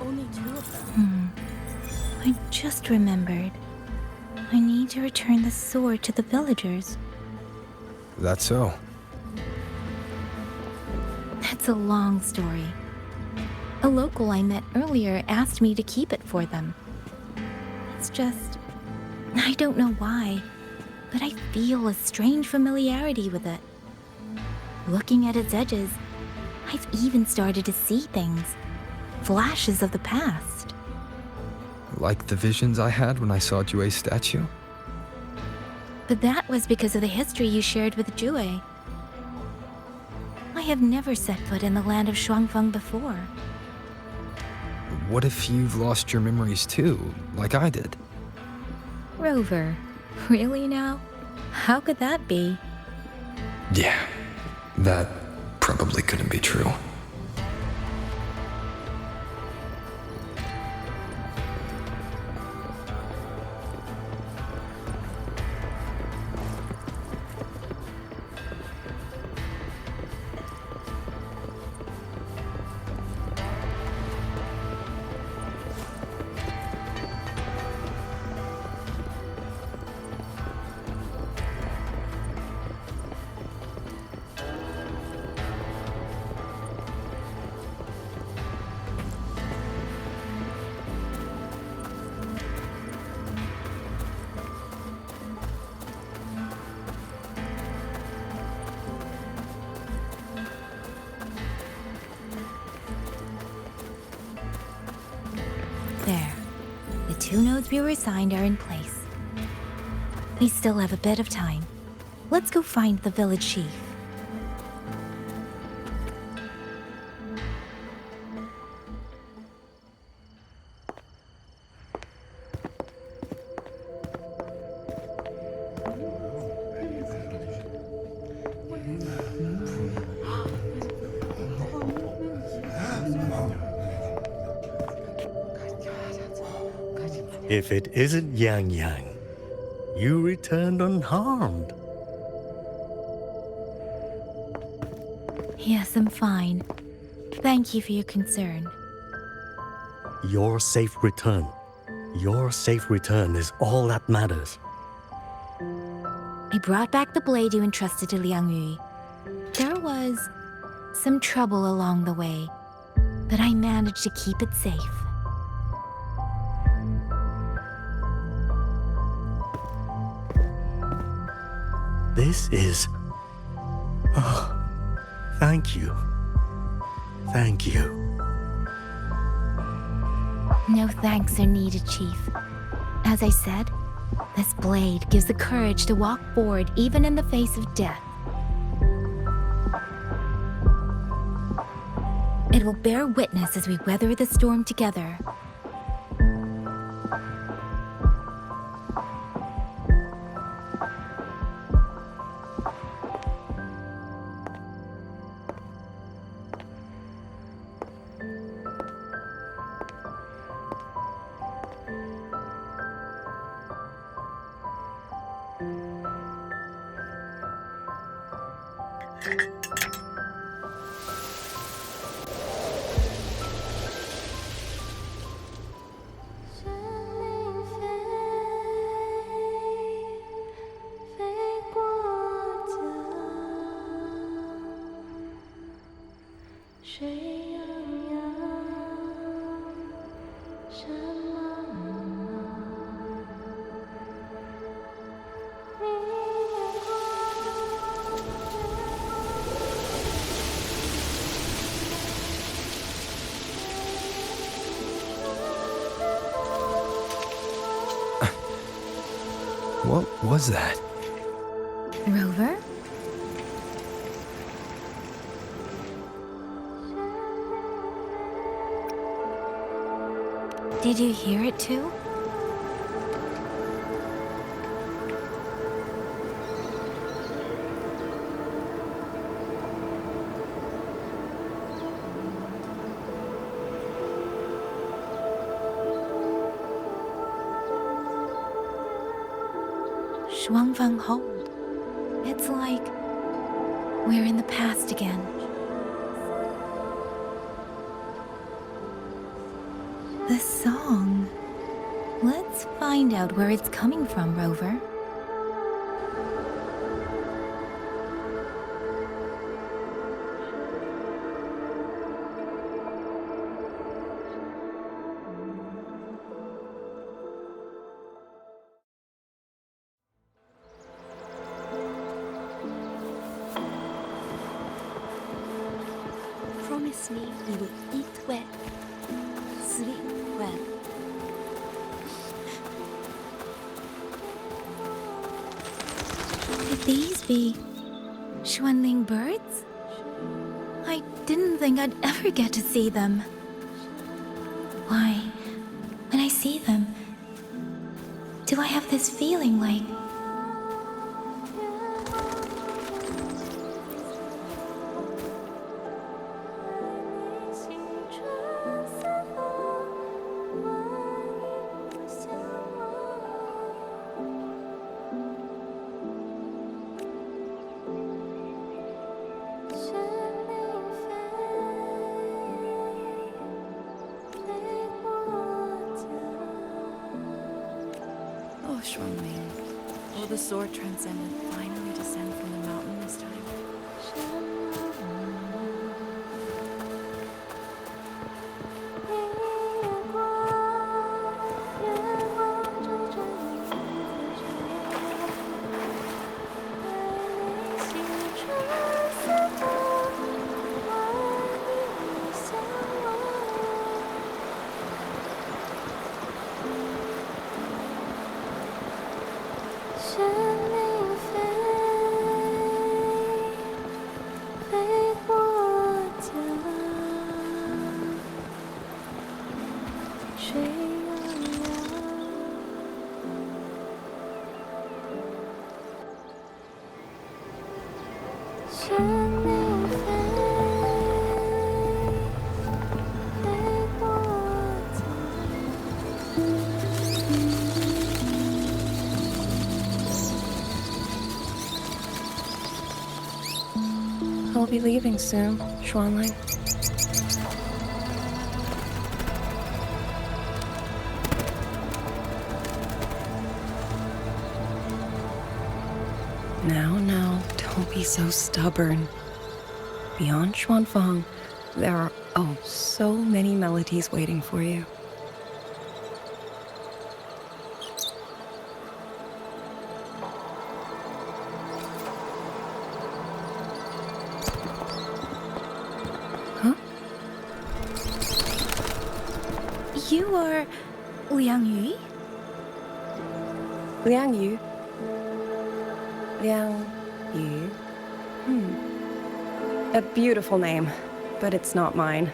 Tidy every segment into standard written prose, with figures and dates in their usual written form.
only 2 of them. I just remembered. I need to return the sword to the villagers. That's so. That's a long story. A local I met earlier asked me to keep it for them. It's just... I don't know why, but I feel a strange familiarity with it. Looking at its edges, I've even started to see things. Flashes of the past. Like the visions I had when I saw Jue's statue? But that was because of the history you shared with Jue. I have never set foot in the land of Xuanling before. What if you've lost your memories too, like I did? Rover, really now? How could that be? Yeah, that probably couldn't be true. There. The 2 nodes we were assigned are in place. We still have a bit of time. Let's go find the village chief. If it isn't YangYang, you returned unharmed. Yes, I'm fine. Thank you for your concern. Your safe return. Your safe return is all that matters. I brought back the blade you entrusted to Liang Yu. There was some trouble along the way, but I managed to keep it safe. This is... Oh, thank you. Thank you. No thanks are needed, Chief. As I said, this blade gives the courage to walk forward even in the face of death. It will bear witness as we weather the storm together. What was that? Rover? Did you hear it too? Xuanling hold. It's like we're in the past again. The song. Let's find out where it's coming from, Rover. Promise me you will eat well, sleep well. Could these be Xuanling birds? I didn't think I'd ever get to see them. Why, when I see them, do I have this feeling like Oh, Xuanling, will the sword transcendent finally descend from the mountain this time? I'll be leaving soon, Xuanling. Now, don't be so stubborn. Beyond Xuanfang, there are so many melodies waiting for you. Huh? you are Liang Liang Yu? Liang Yu? A beautiful name, but it's not mine.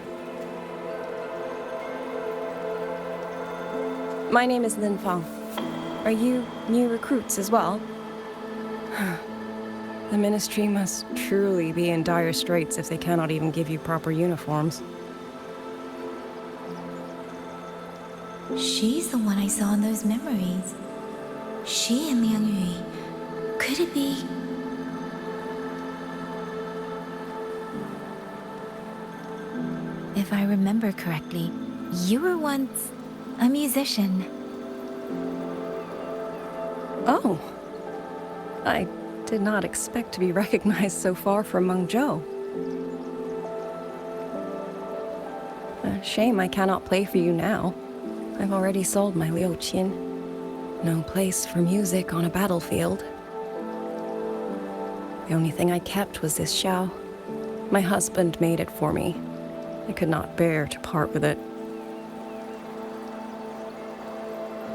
My name is Lin Fang. Are you new recruits as well? The ministry must truly be in dire straits if they cannot even give you proper uniforms. She's the one I saw in those memories. She and Liang Yu. Could it be? If I remember correctly, you were once a musician. Oh. I did not expect to be recognized so far from Mengzhou. A shame I cannot play for you now. I've already sold my liuqin. No place for music on a battlefield. The only thing I kept was this xiao. My husband made it for me. I could not bear to part with it.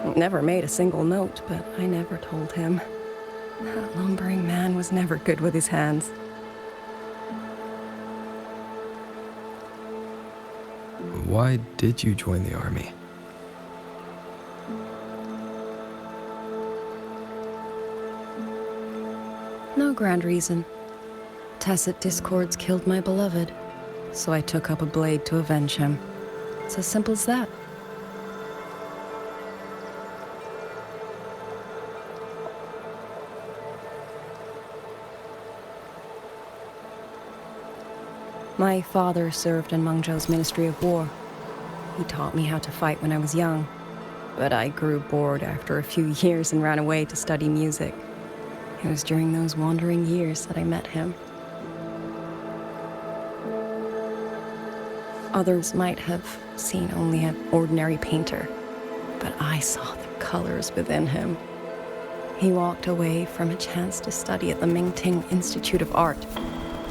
It never made a single note, but I never told him. That lumbering man was never good with his hands. Why did you join the army? No grand reason. Tacit discords killed my beloved, so I took up a blade to avenge him. It's as simple as that. My father served in Mengzhou's Ministry of War. He taught me how to fight when I was young, but I grew bored after a few years and ran away to study music. It was during those wandering years that I met him. Others might have seen only an ordinary painter, but I saw the colors within him. He walked away from a chance to study at the Mingting Institute of Art,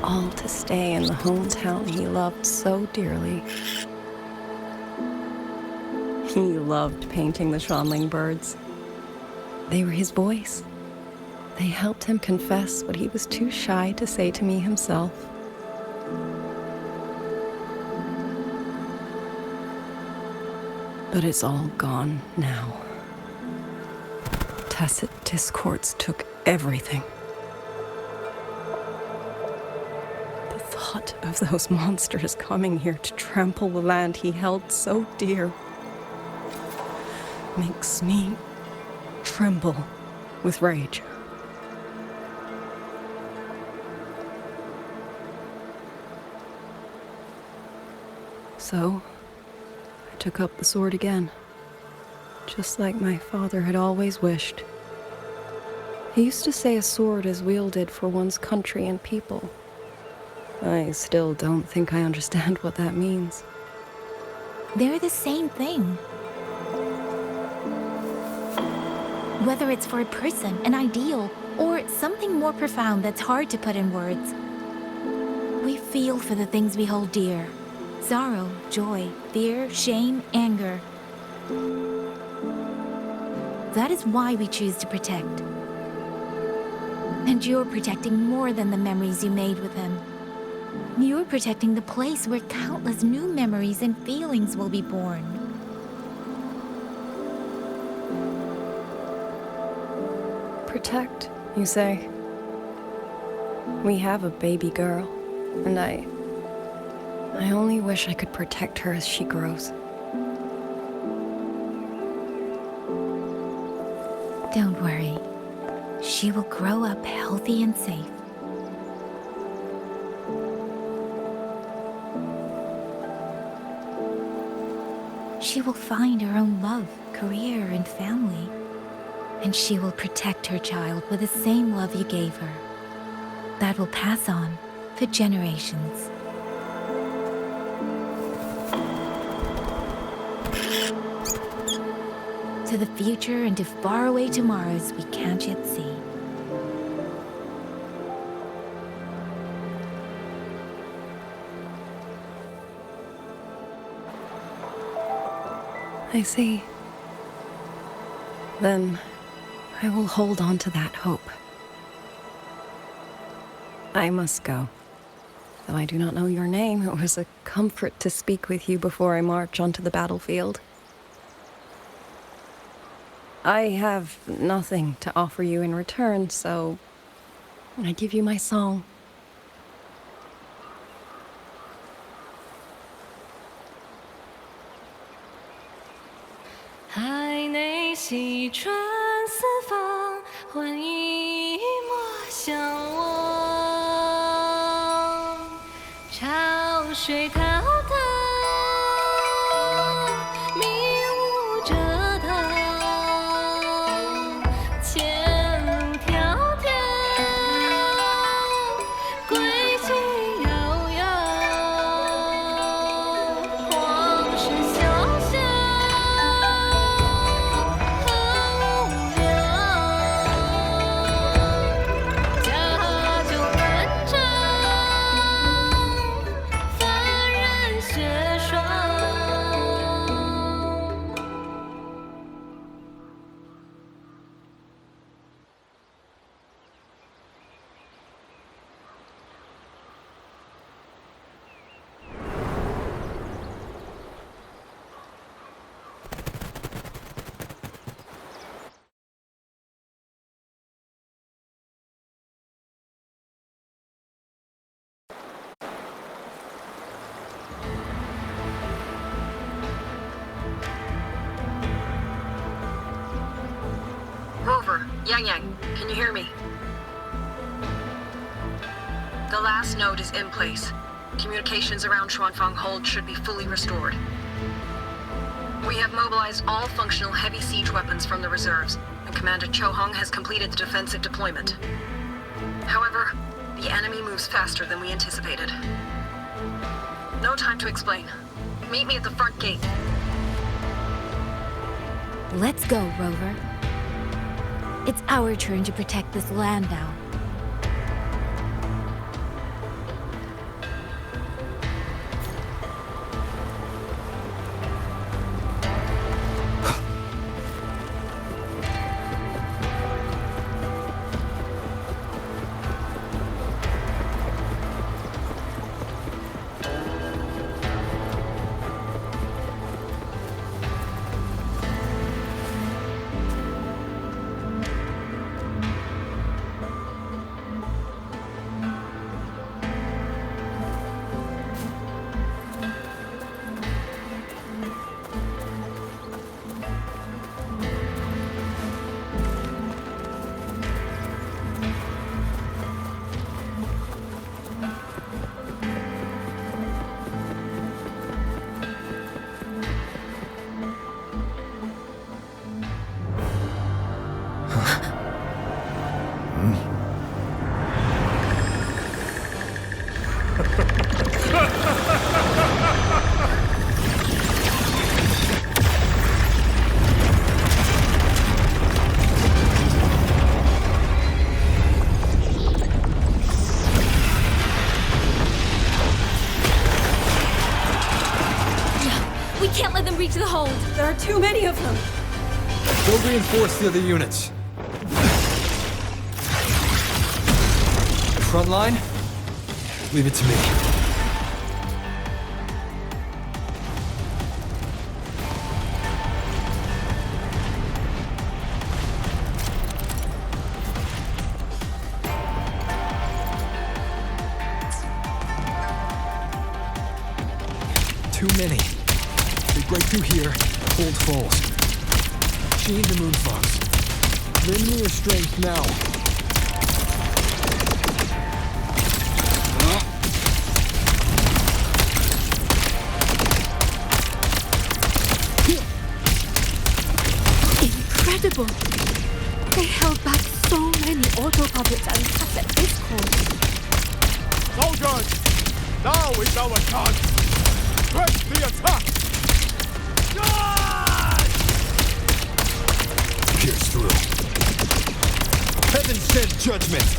all to stay in the hometown he loved so dearly. He loved painting the Xuanling birds. They were his voice. They helped him confess what he was too shy to say to me himself. But it's all gone now. Tacit discords took everything. The thought of those monsters coming here to trample the land he held so dear makes me tremble with rage. So, I took up the sword again, just like my father had always wished. He used to say a sword is wielded for one's country and people. I still don't think I understand what that means. They're the same thing. Whether it's for a person, an ideal, or something more profound that's hard to put in words. We feel for the things we hold dear. Sorrow, joy, fear, shame, anger. That is why we choose to protect. And you're protecting more than the memories you made with him. You're protecting the place where countless new memories and feelings will be born. Protect, you say? We have a baby girl, and I only wish I could protect her as she grows. Don't worry. She will grow up healthy and safe. She will find her own love, career, and family. And she will protect her child with the same love you gave her. That will pass on for generations. To the future and to faraway tomorrows we can't yet see. I see. Then I will hold on to that hope. I must go. Though I do not know your name, it was a comfort to speak with you before I march onto the battlefield. I have nothing to offer you in return, so I give you my song. Over. Yang, can you hear me? The last node is in place. Communications around Xuanfang Hold should be fully restored. We have mobilized all functional heavy siege weapons from the reserves, and Commander Cho-Hung has completed the defensive deployment. However, the enemy moves faster than we anticipated. No time to explain. Meet me at the front gate. Let's go, Rover. It's our turn to protect this land now. We can't let them reach the hold. There are too many of them. Go reinforce the other units. Front line? Leave it to me. Too many. They break through here, hold falls. Chain the Moonfox. Lend me your strength now. Incredible! They held back so many auto-puppets and cassette discords. Soldiers! Now is our chance! Press the attack! Pierce through. Heaven sent judgment!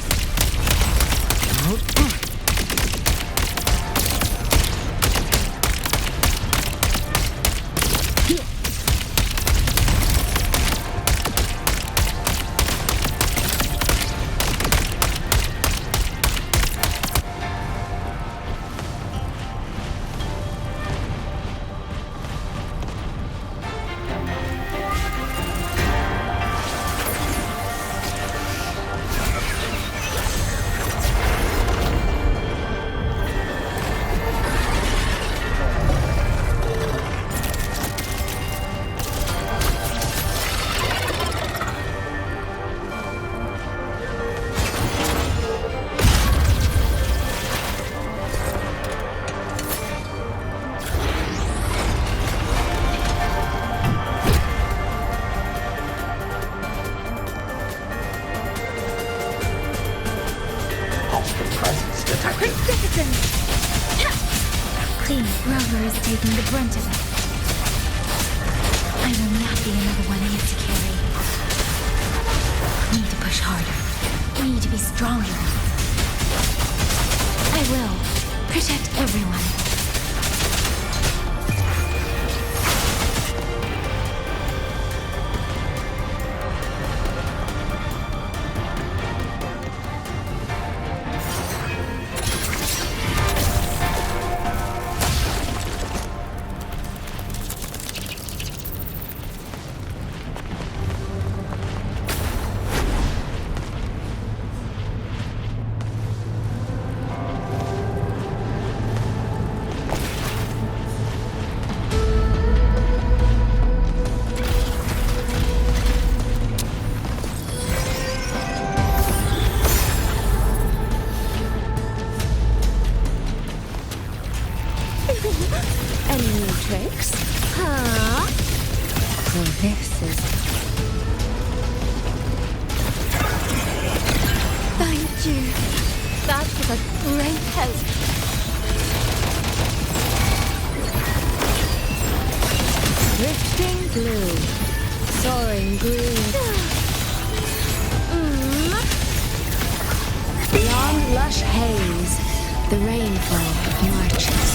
Quick citizens! Please, Rover is taking the brunt of it. I will not be another one he has to carry. We need to push harder. We need to be stronger. I will protect everyone. Any new tricks? Huh? So this is... Thank you. That was a great help. Drifting blue. Soaring green. Beyond lush haze, the rainfall marches.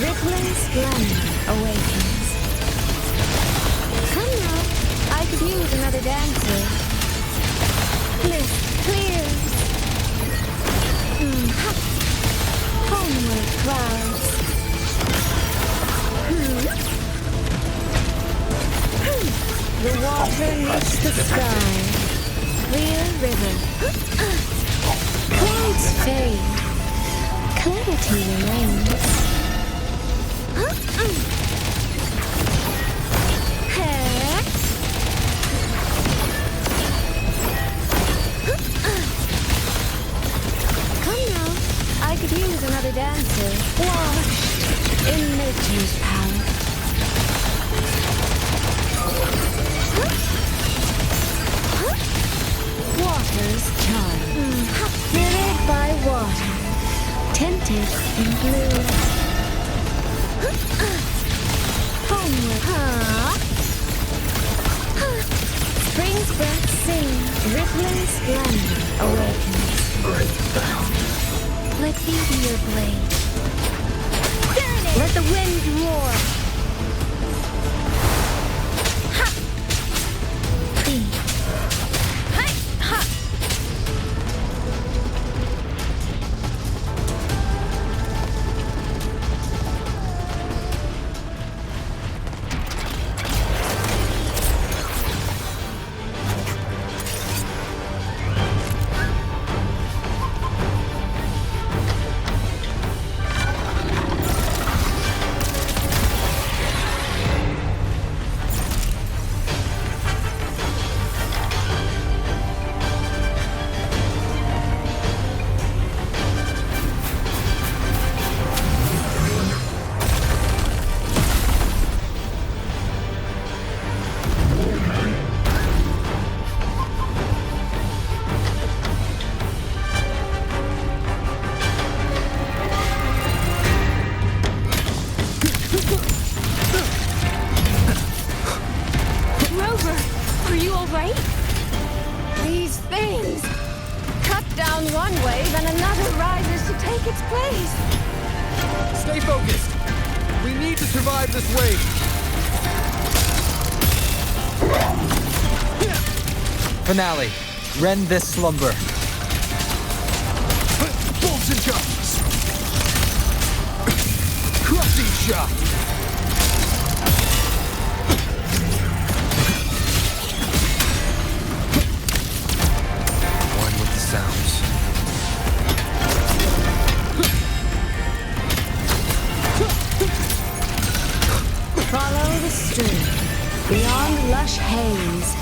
Rippling splendor awakens. Come now, I could use another dancer. Mist clears. Homeward clouds. The water meets the sky. Clear river. Clouds fade. Clarity remains. Come now, I could use another dancer. Washed in nature's power. Water's charm. Mirrored by water, tinted in blue. Homeward. Spring's breath sing, rippling splendor awakens. Great sound. Let me be your blade. Let the wind roar. Ha! Clean. One wave and another rises to take its place. Stay focused. We need to survive this wave. Finale. Rend this slumber. Bolts and jumps. Crushing shot. One with the sounds. Follow the stream. Beyond lush haze,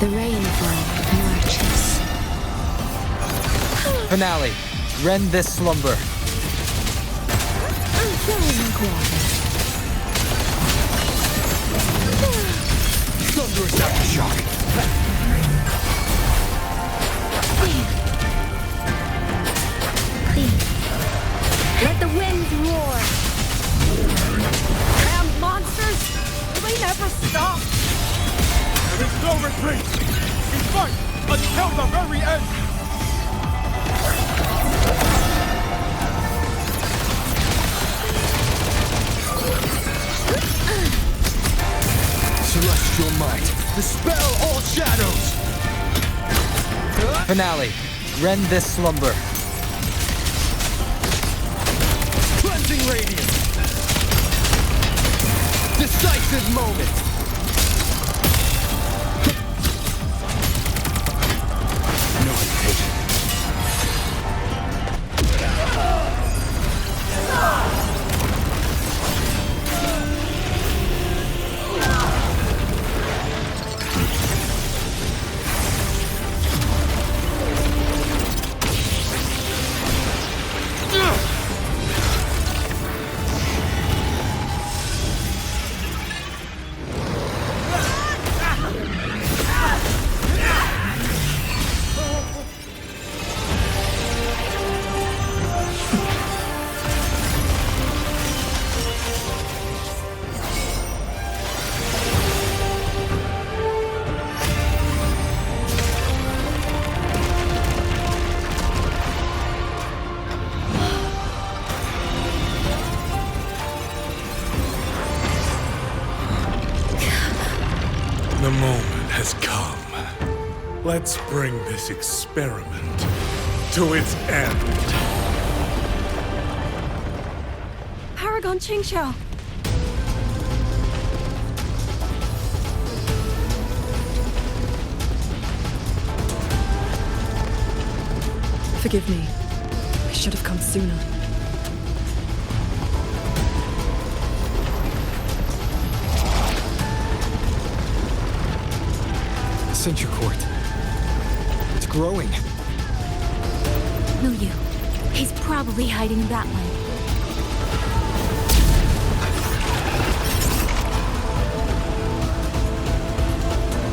the rainfall marches. Finale. Rend this slumber. Thunderous aftershock. Clean. Let the winds roar. Damn monsters! They never stop! There is no retreat! We fight until the very end! Celestial might. Dispel all shadows. Finale. Rend this slumber. Cleansing radiance. Decisive moment. No hesitation. moment has come. Let's bring this experiment to its end. Paragon Qingxiao! Forgive me. I should have come sooner. Sensor court. It's growing. Liu, he's probably hiding that way.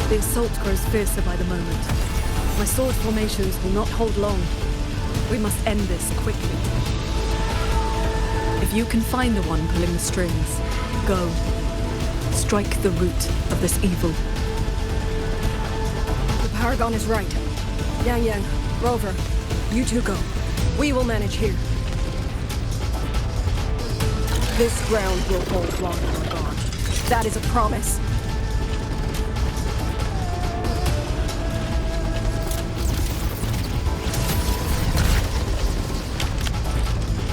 The assault grows fiercer by the moment. My sword formations will not hold long. We must end this quickly. If you can find the one pulling the strings, go. Strike the root of this evil. The Paragon is right. Yang, Rover, you two go. We will manage here. This ground will hold while you're gone. That is a promise.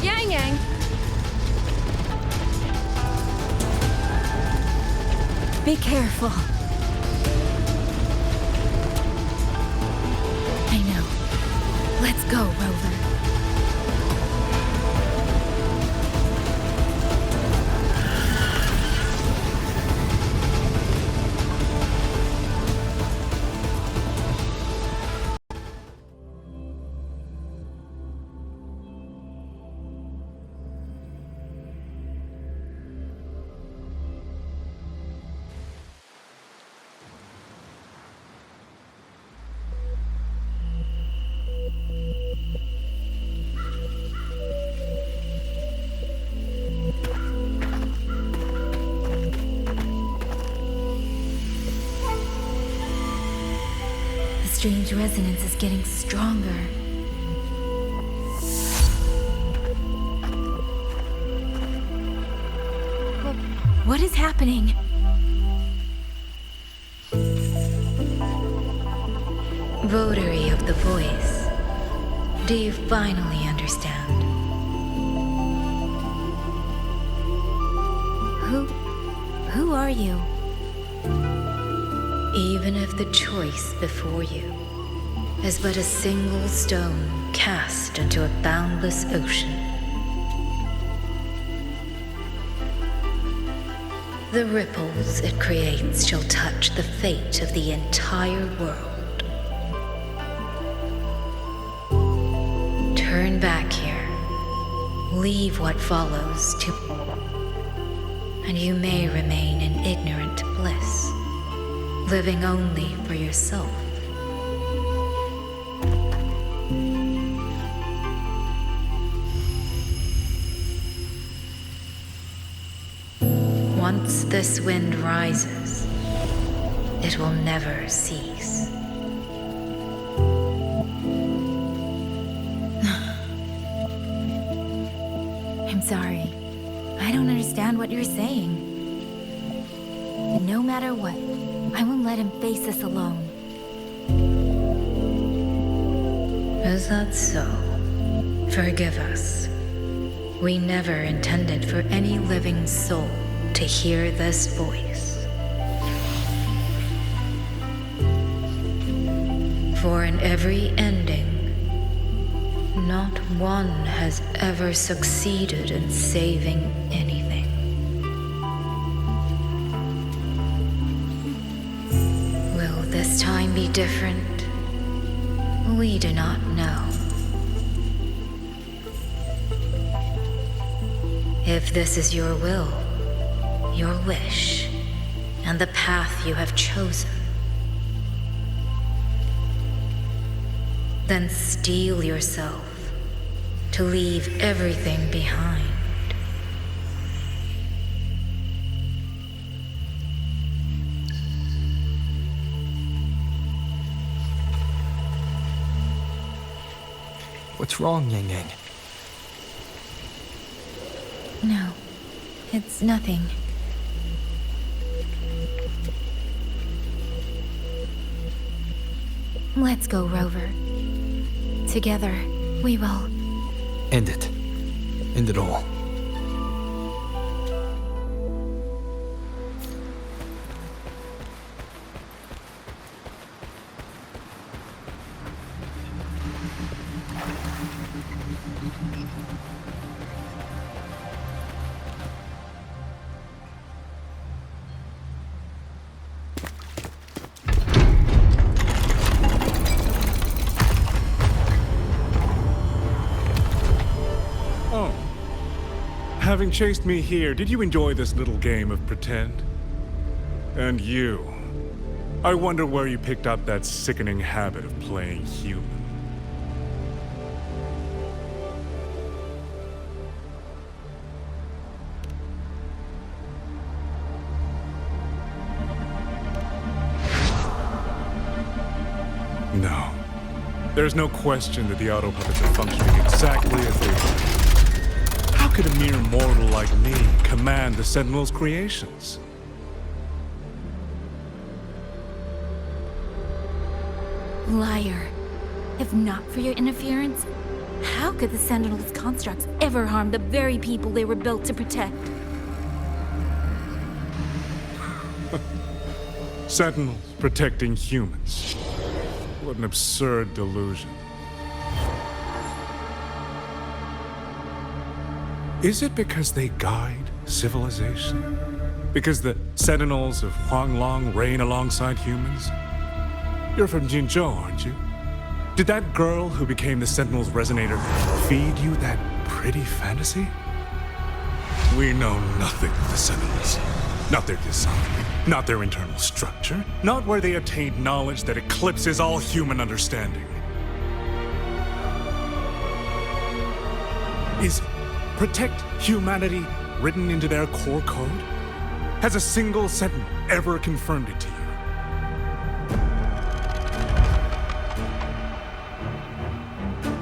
Yang! Be careful. I know. Let's go, Rover. The strange resonance is getting stronger. What is happening? Votary of the voice, do you finally understand? Who are you? Even if the choice before you is but a single stone cast into a boundless ocean, the ripples it creates shall touch the fate of the entire world. Turn back here, leave what follows to, and you may remain in ignorant bliss, living only for yourself. Once this wind rises, it will never cease. I'm sorry. I don't understand what you're saying. No matter what, I won't let him face this alone. Is that so? Forgive us. We never intended for any living soul to hear this voice. For in every ending, not one has ever succeeded in saving anything. Will this time be different? We do not know. If this is your will, your wish, and the path you have chosen, then steel yourself to leave everything behind. What's wrong, Yang? No, it's nothing. Let's go, Rover. Together, we will. End it. End it all. Having chased me here, did you enjoy this little game of pretend? And you? I wonder where you picked up that sickening habit of playing human. No. There's no question that the auto puppets are functioning exactly as they should. How could a mere mortal like me command the Sentinel's creations? Liar. If not for your interference, how could the Sentinel's constructs ever harm the very people they were built to protect? Sentinels protecting humans. What an absurd delusion. Is it because they guide civilization? Because the Sentinels of Xuanling reign alongside humans? You're from Jinzhou, aren't you? Did that girl who became the Sentinel's resonator feed you that pretty fantasy? We know nothing of the Sentinels. Not their design, not their internal structure, not where they attained knowledge that eclipses all human understanding. Is protect humanity written into their core code? Has a single Sentinel ever confirmed it to you?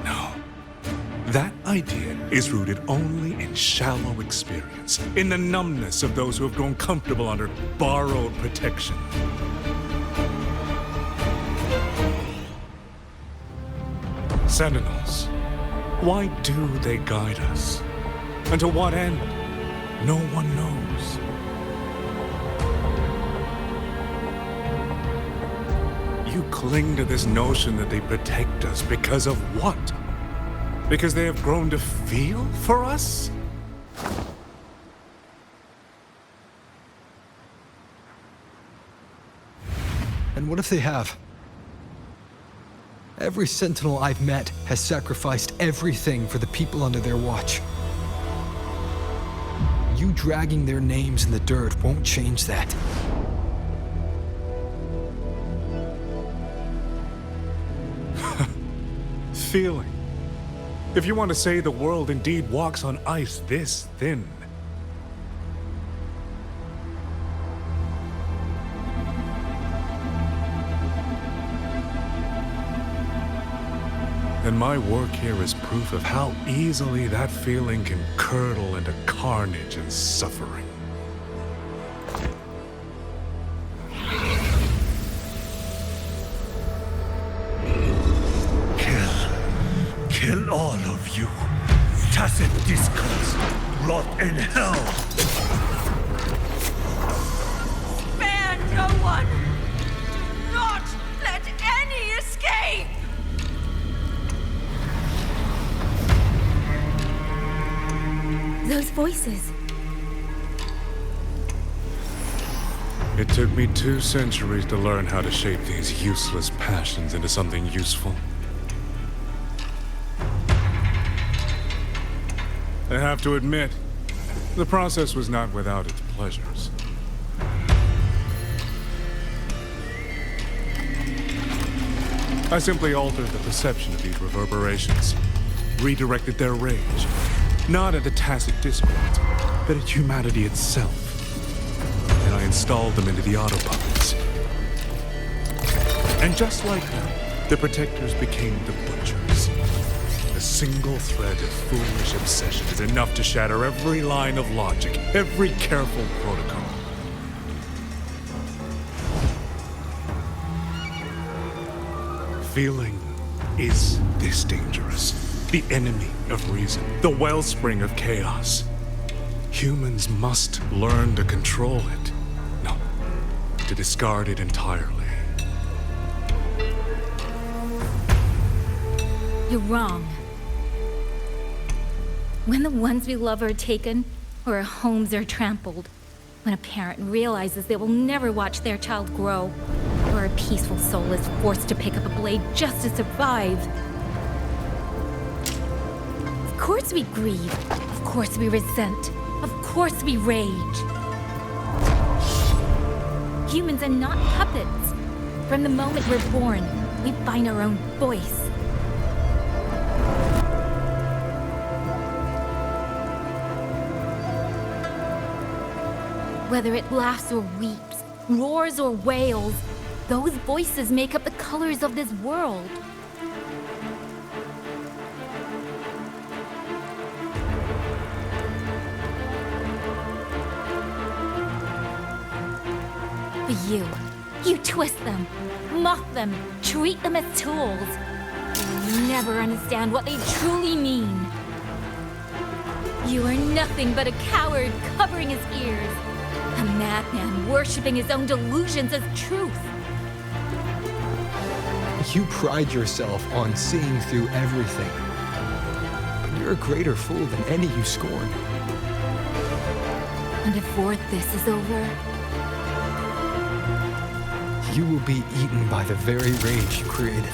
No. That idea is rooted only in shallow experience, in the numbness of those who have grown comfortable under borrowed protection. Sentinels, why do they guide us? And to what end? No one knows. You cling to this notion that they protect us because of what? Because they have grown to feel for us? And what if they have? Every Sentinel I've met has sacrificed everything for the people under their watch. You dragging their names in the dirt won't change that. Feeling. If you want to say the world indeed walks on ice this thin. Then my work here is proof of how easily that feeling can curdle into carnage and suffering. Kill all of you. Tacit discourse, rot in hell. Spare no one! Do not let any escape! Those voices. It took me 2 centuries to learn how to shape these useless passions into something useful. I have to admit, the process was not without its pleasures. I simply altered the perception of these reverberations, redirected their rage, not at the tacit discords, but at humanity itself. And I installed them into the auto-puppets. And just like that, the protectors became the butchers. A single thread of foolish obsession is enough to shatter every line of logic, every careful protocol. feeling is this dangerous. The enemy of reason, the wellspring of chaos. Humans must learn to control it. No, to discard it entirely. You're wrong. When the ones we love are taken, or our homes are trampled, when a parent realizes they will never watch their child grow, or a peaceful soul is forced to pick up a blade just to survive. Of course we grieve. Of course we resent. Of course we rage. Humans are not puppets. From the moment we're born, we find our own voice. Whether it laughs or weeps, roars or wails, those voices make up the colors of this world. But you twist them, mock them, treat them as tools. You will never understand what they truly mean. You are nothing but a coward covering his ears. A madman worshipping his own delusions as truth. You pride yourself on seeing through everything. But you're a greater fool than any you scorn. And before this is over, you will be eaten by the very rage you created.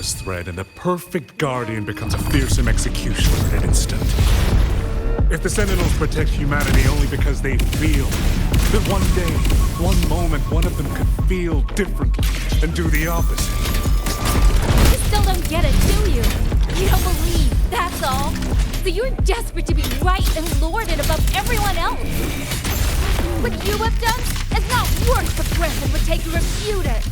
Thread, and the perfect guardian becomes a fearsome executioner in an instant. If the Sentinels protect humanity only because they feel that one day, one moment, one of them could feel differently and do the opposite. You still don't get it, do you? You don't believe, that's all. So you're desperate to be right and lorded above everyone else. What you have done is not worth the breath it would take to refute it.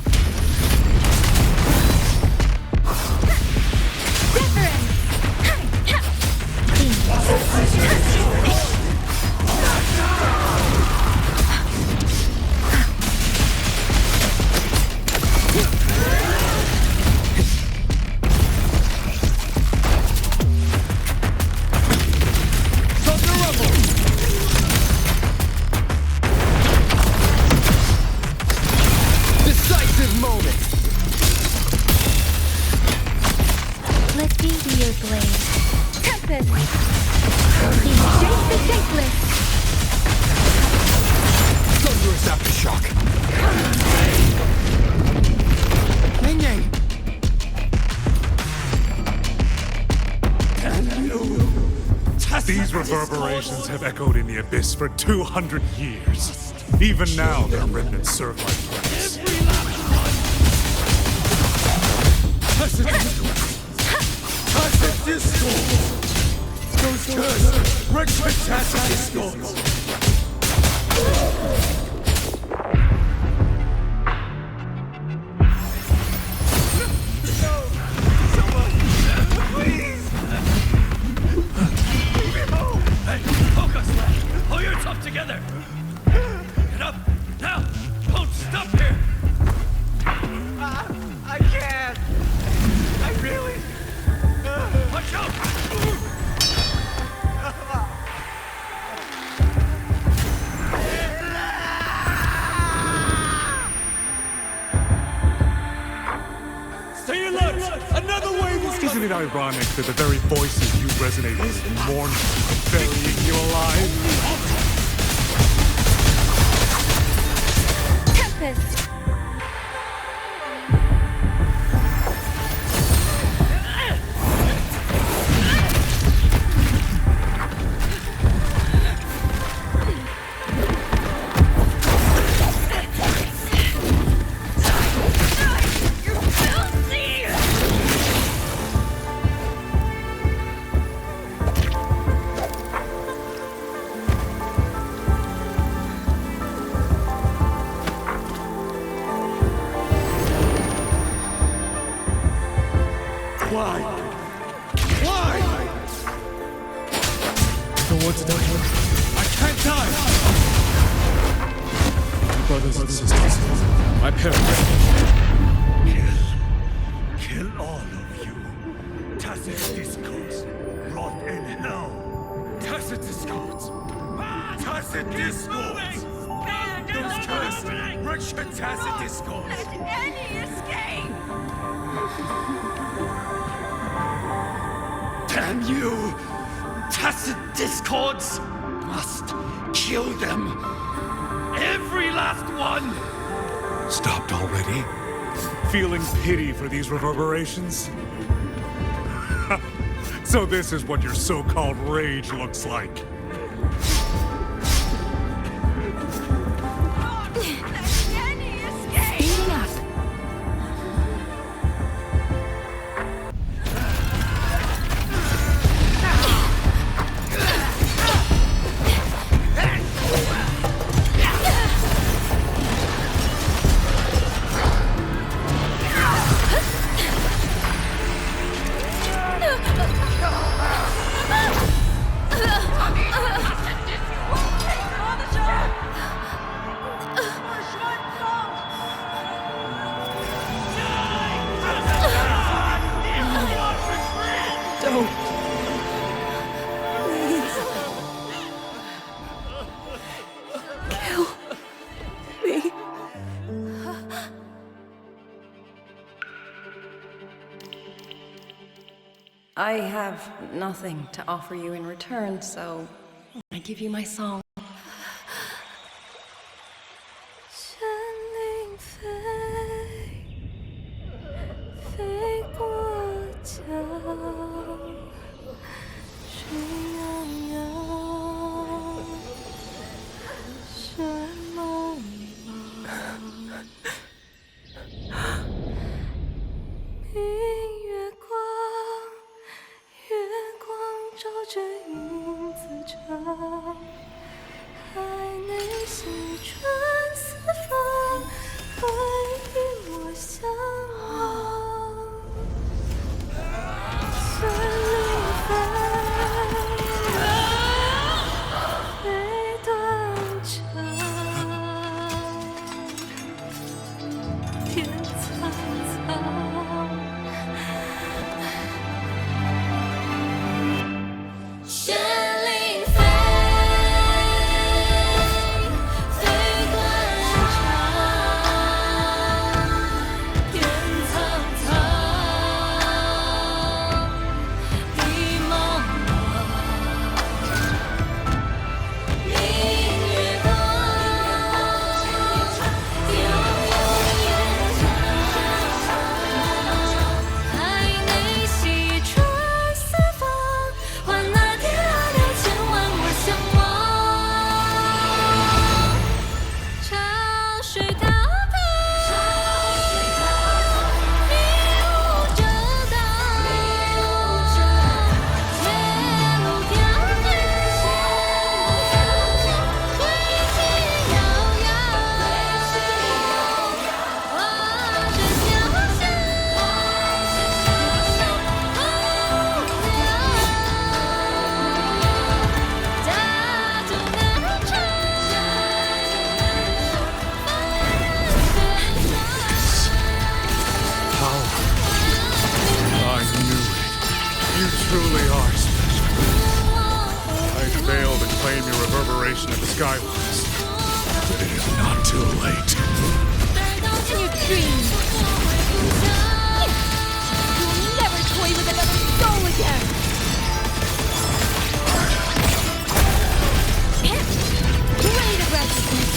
Decisive moment! Let's be your blade. Tempest! Shake the shapeless! Thunderous aftershock! YangYang! These reverberations have echoed in the abyss for 200 years. Even now, their remnants serve like threats. Passive discord! Those cursed, rectangular discords! Together! Get up! Now! Don't stop here! I can't! I really... Watch out! Stay alert! Another wave is... Isn't it ironic that the very voices you resonate with mourn you and burying you alive? Tempest! Why? Why? I don't want to die. I can't die! My brothers and sisters. My parents. Kill all of you. Tacit discords. Rot in hell. Tacit discords. Tacit discords. Those cursed, wretched tacit discords. Let any escape! Damn you! Tacit discords! Must kill them! Every last one! Stopped already? Feeling pity for these reverberations? So this is what your so-called rage looks like. I have nothing to offer you in return, so I give you my song. 山林飞，飞过江，水洋洋，水茫茫，明月光。 月光照着影子长，海内西川四方，会与我相望。山林飞，飞断肠，天苍苍。 山林飞，飞断肠，天苍苍，地茫茫，明月光，悠悠延长，海内西川四方，换那。 Truly are special. I failed to claim your reverberation at the Skywalks, but it is not too late. In your dreams, you'll never toy with another soul again. Blade of righteousness.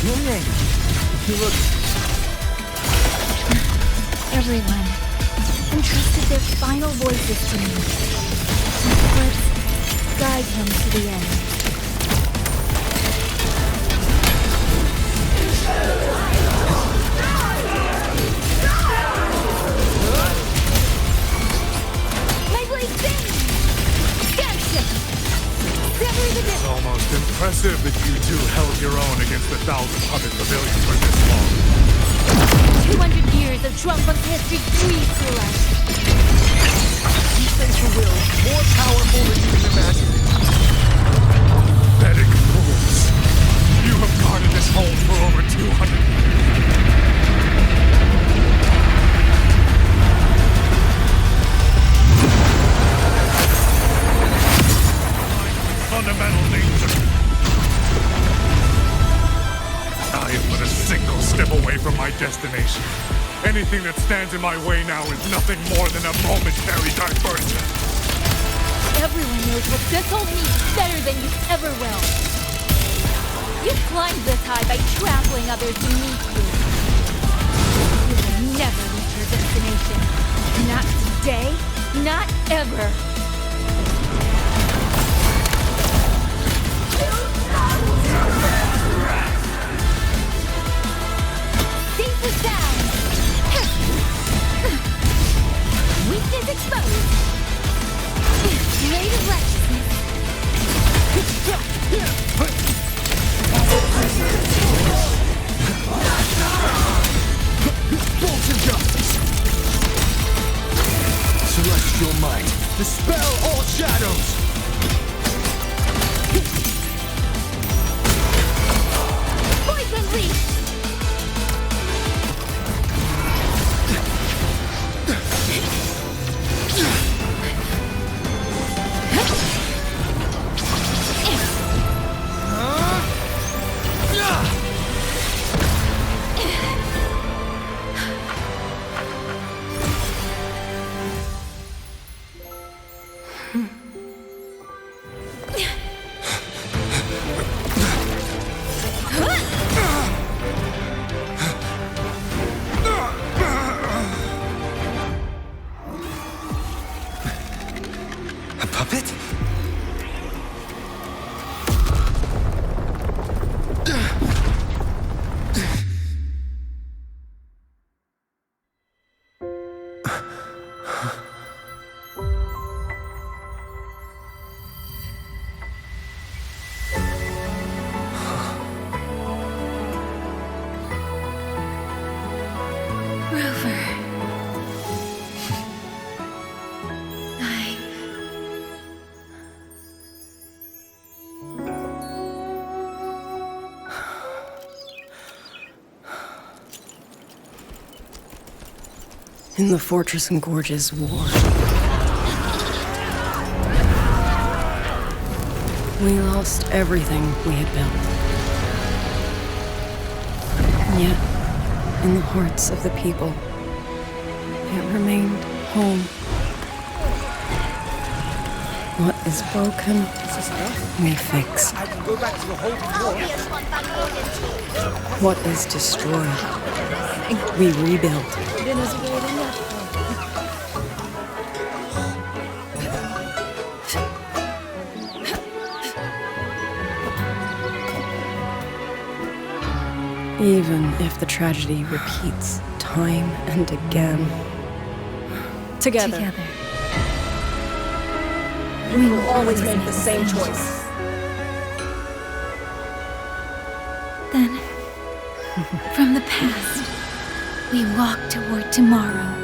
Xuanling, you look... Everyone entrusted their final voices to me. Let's guide him to the end. My blade bang! Gotcha! Sever the It's almost impressive that you two held your own against the 1,000 puppet pavilion for this long. 200 years of Xuanling's history breathe through us. You think your will more powerful than you can imagine. Pathetic fools. You have guarded this home for over 200 years. Fundamental nature. I am but a single step away from my destination. Anything that stands in my way now is nothing more than a momentary diversion. Everyone knows what this hole needs better than you ever will. You climbed this high by trampling others beneath you. You will never reach your destination. Not today, not ever. Safe and sound. Weakness exposed. Blade of righteousness. Bolts of justice. Celestial might. Dispel all shadows. Poison leaf. A puppet? In the Fortress and Gorge's war, we lost everything we had built. And yet, in the hearts of the people, it remained home. What is broken, we fix. What is destroyed, we rebuild. Even if the tragedy repeats time and again. Together. We will always make the same choice. Then, from the past, we walk toward tomorrow.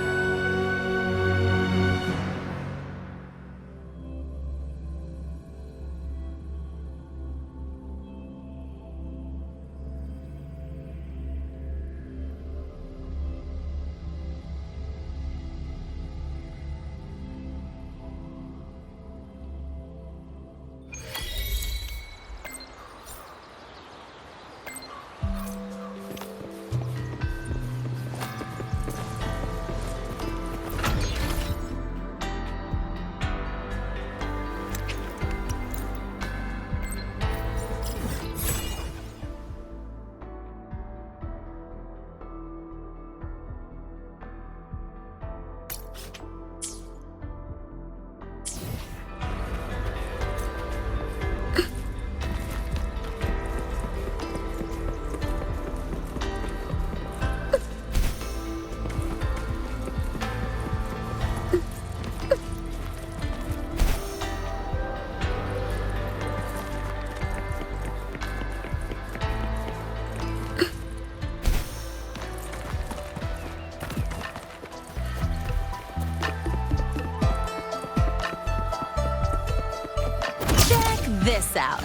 this out.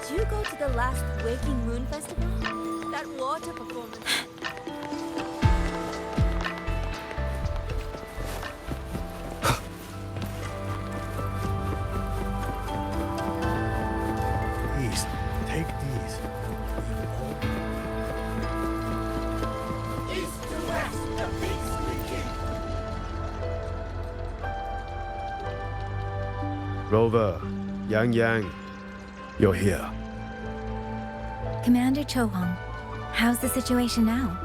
Did you go to the last Waking Moon Festival? That water performance. Please, take these. East to west, the beastly king. Rover, Yang, you're here. Commander Chohong, how's the situation now?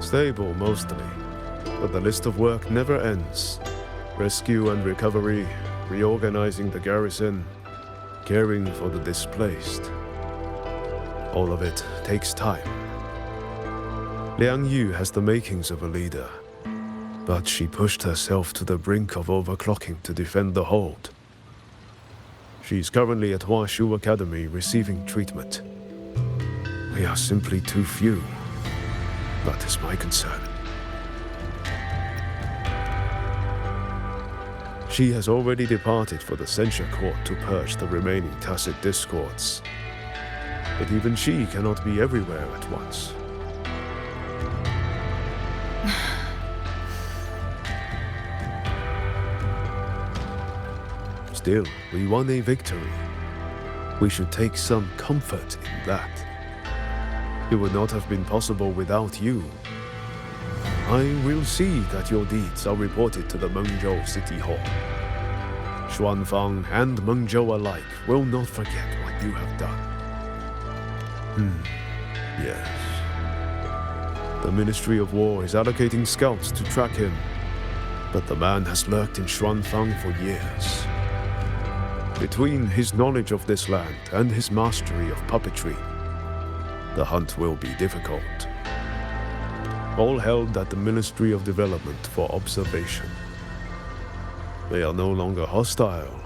Stable mostly, but the list of work never ends. Rescue and recovery, reorganizing the garrison, caring for the displaced. All of it takes time. Liang Yu has the makings of a leader, but she pushed herself to the brink of overclocking to defend the hold. She's currently at Huashu Academy receiving treatment. We are simply too few. That is my concern. She has already departed for the censure court to purge the remaining tacit discords. But even she cannot be everywhere at once. Still, we won a victory. We should take some comfort in that. It would not have been possible without you. I will see that your deeds are reported to the Mengzhou City Hall. Xuanfang and Mengzhou alike will not forget what you have done. Yes. The Ministry of War is allocating scouts to track him, but the man has lurked in Xuanfang for years. Between his knowledge of this land and his mastery of puppetry, the hunt will be difficult. All held at the Ministry of Development for observation. They are no longer hostile,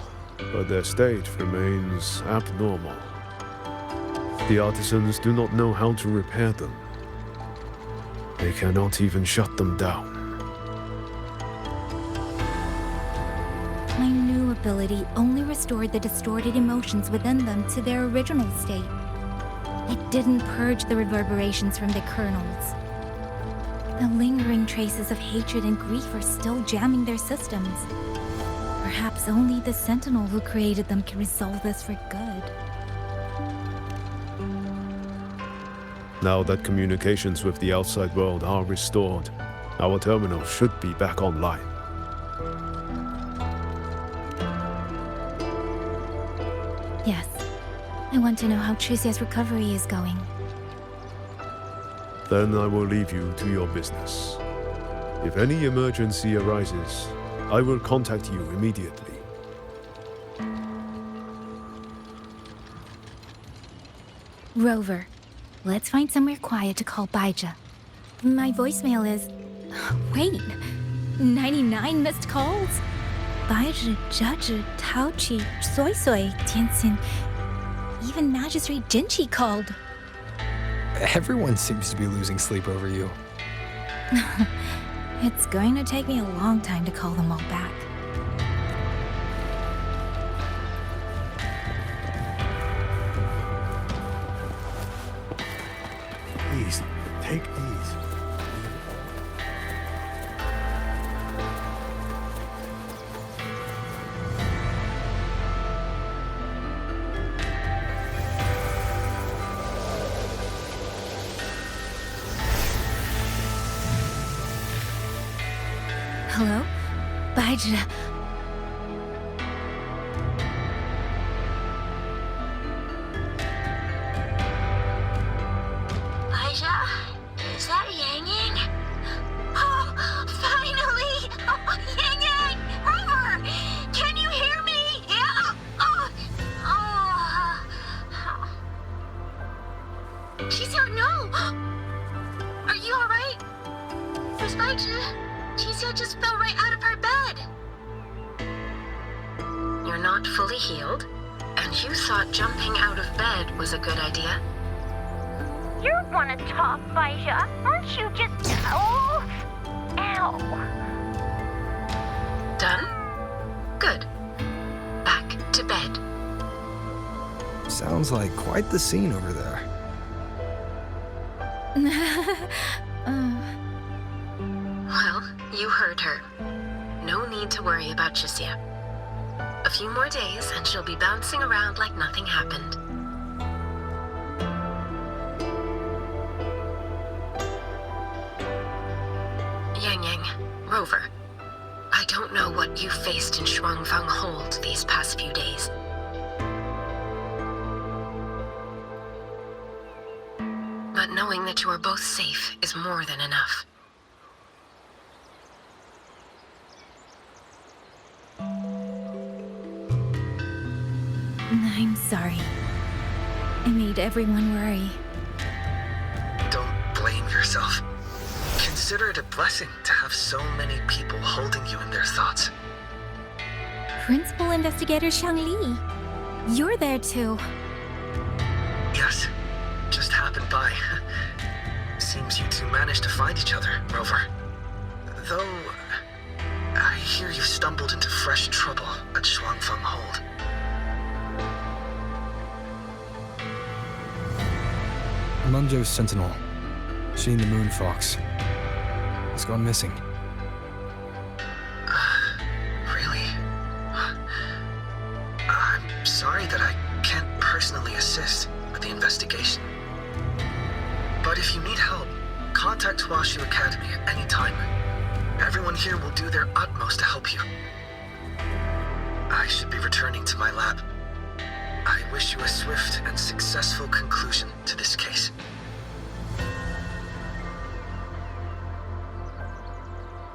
but their state remains abnormal. The artisans do not know how to repair them. They cannot even shut them down. My new ability only restored the distorted emotions within them to their original state. It didn't purge the reverberations from the kernels. The lingering traces of hatred and grief are still jamming their systems. Perhaps only the Sentinel who created them can resolve this for good. Now that communications with the outside world are restored, our terminal should be back online. Yes. I want to know how Wuxia's recovery is going. Then I will leave you to your business. If any emergency arises, I will contact you immediately. Rover, let's find somewhere quiet to call Baija. My voicemail is... Wait, 99 missed calls? Baija, Judge, Taochi, Soy Soy, Tianxin... Even Magistrate Jinchi called. Everyone seems to be losing sleep over you. It's going to take me a long time to call them all back. Please, take these. Hello? Baija. Baija? Is that YangYang? Oh, finally! Oh, YangYang! Rover! Can you hear me? Yeah? She's here? No! Are you alright? For you're not fully healed, and you thought jumping out of bed was a good idea. You want to talk, Baija? Aren't you just... Oh! Ow. Done? Good. Back to bed. Sounds like quite the scene over there. Well, you heard her. No need to worry about Wuxia. A few more days and she'll be bouncing around like nothing happened. Yang, Rover, I don't know what you faced in Xuanling Hold these past few days. But knowing that you are both safe is more than enough. I'm sorry. I made everyone worry. Don't blame yourself. Consider it a blessing to have so many people holding you in their thoughts. Principal Investigator Xuanling, you're there too. Yes, just happened by. Seems you two managed to find each other, Rover. Though, I hear you stumbled into fresh trouble at Xuanling Hold. Munjo's sentinel, Sheen the Moon Fox, has gone missing. Really? I'm sorry that I can't personally assist with the investigation. But if you need help, contact Huashu Academy at any time. Everyone here will do their utmost to help you. I should be returning to my lab. I wish you a swift and successful conclusion to this case.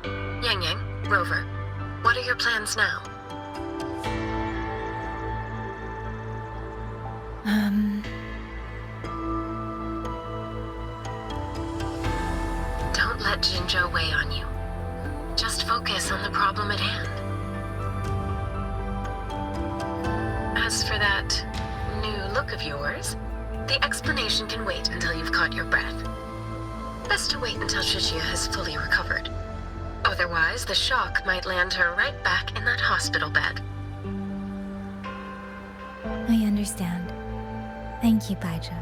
Yang, Rover, what are your plans now? Don't let Jinzhou weigh on you. Just focus on the problem at hand. As for that new look of yours, the explanation can wait until you've caught your breath. Best to wait until Wuxia has fully recovered. Otherwise, the shock might land her right back in that hospital bed. I understand. Thank you, Baija.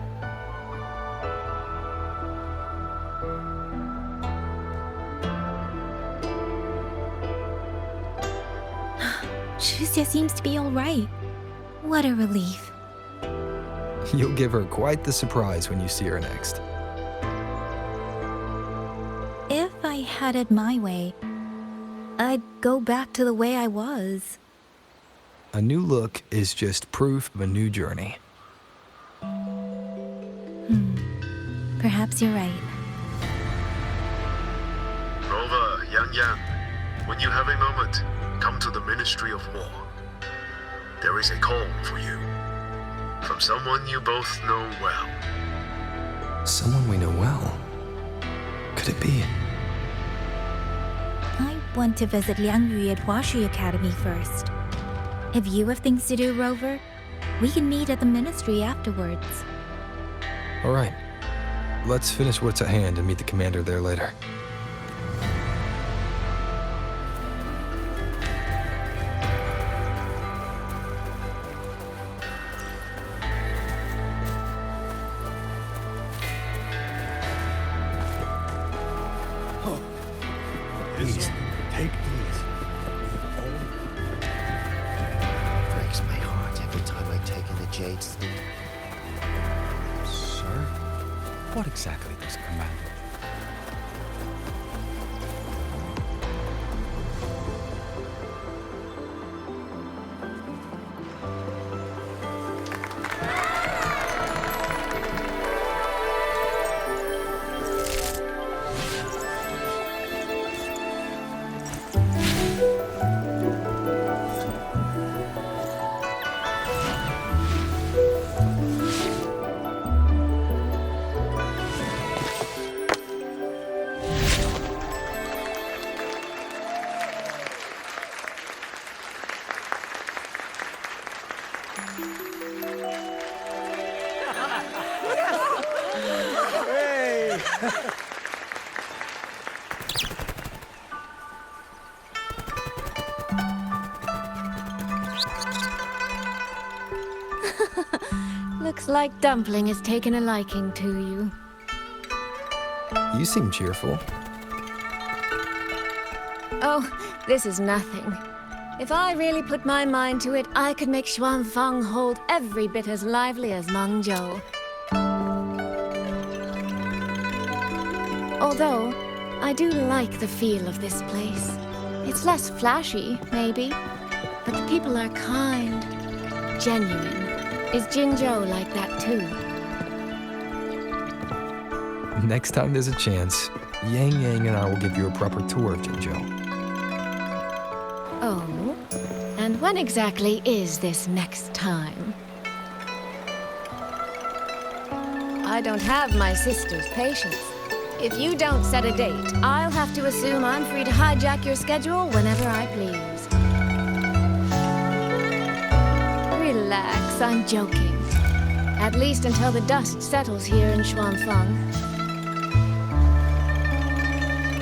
Wuxia seems to be all right. What a relief. You'll give her quite the surprise when you see her next. If I had it my way, I'd go back to the way I was. A new look is just proof of a new journey. Perhaps you're right. Rover, Yang, when you have a moment, come to the Ministry of War. There is a call for you. From someone you both know well. Someone we know well? Could it be? I want to visit Liang Yu at Huashu Academy first. If you have things to do, Rover, we can meet at the Ministry afterwards. All right. Let's finish what's at hand and meet the commander there later. Please, take these. Breaks my heart every time I take in a jade sleeve. Sir? What exactly does Commander? Hey! Looks like Dumpling has taken a liking to you. You seem cheerful. Oh, this is nothing. If I really put my mind to it, I could make Xuanling hold every bit as lively as Mengzhou. Although, I do like the feel of this place. It's less flashy, maybe, but the people are kind, genuine. Is Jinzhou like that too? Next time there's a chance, Yang and I will give you a proper tour of Jinzhou. Oh? And when exactly is this next time? I don't have my sister's patience. If you don't set a date, I'll have to assume I'm free to hijack your schedule whenever I please. Relax, I'm joking. At least until the dust settles here in Xuanling.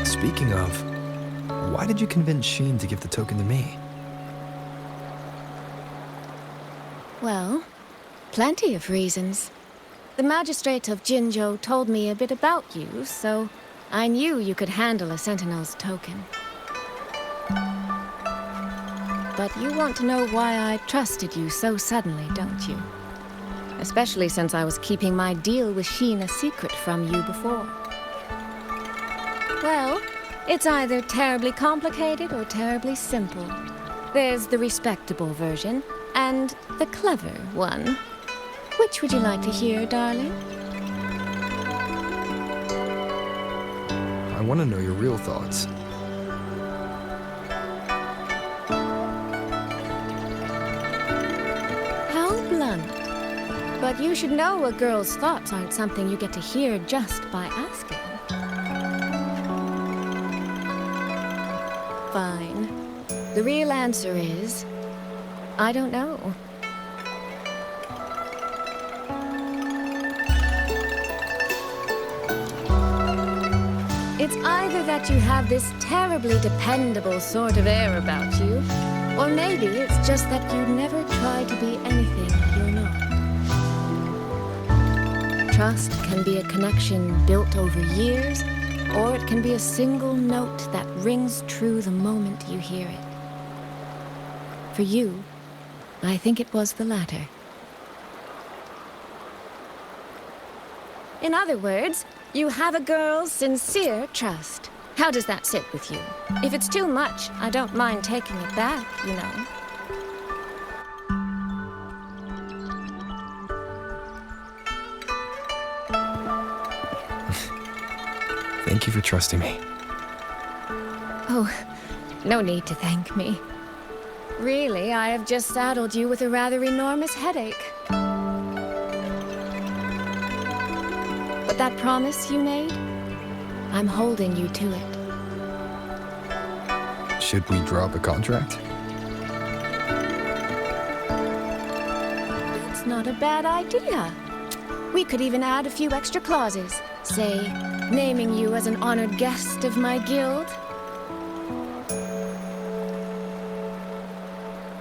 Speaking of, why did you convince Xin to give the token to me? Well, plenty of reasons. The magistrate of Jinzhou told me a bit about you, so I knew you could handle a Sentinel's token. But you want to know why I trusted you so suddenly, don't you? Especially since I was keeping my deal with Xin a secret from you before. Well, it's either terribly complicated or terribly simple. There's the respectable version, and the clever one. Which would you like to hear, darling? I want to know your real thoughts. How blunt. But you should know a girl's thoughts aren't something you get to hear just by asking. Fine. The real answer is, I don't know. It's either that you have this terribly dependable sort of air about you, or maybe it's just that you never try to be anything you're not. Trust can be a connection built over years, or it can be a single note that rings true the moment you hear it. For you, I think it was the latter. In other words, you have a girl's sincere trust. How does that sit with you? If it's too much, I don't mind taking it back, you know. Thank you for trusting me. Oh, no need to thank me. Really, I have just saddled you with a rather enormous headache. But that promise you made, I'm holding you to it. Should we drop a contract? That's not a bad idea. We could even add a few extra clauses. Say, naming you as an honored guest of my guild.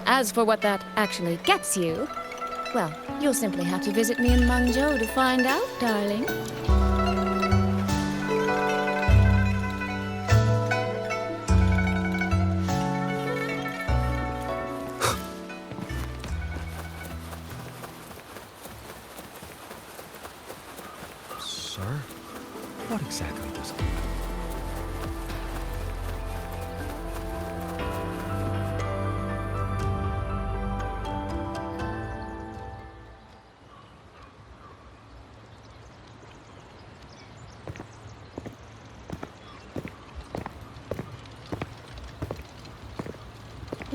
As for what that actually gets you, well, you'll simply have to visit me in Mengzhou to find out, darling. Sir? What exactly does it mean?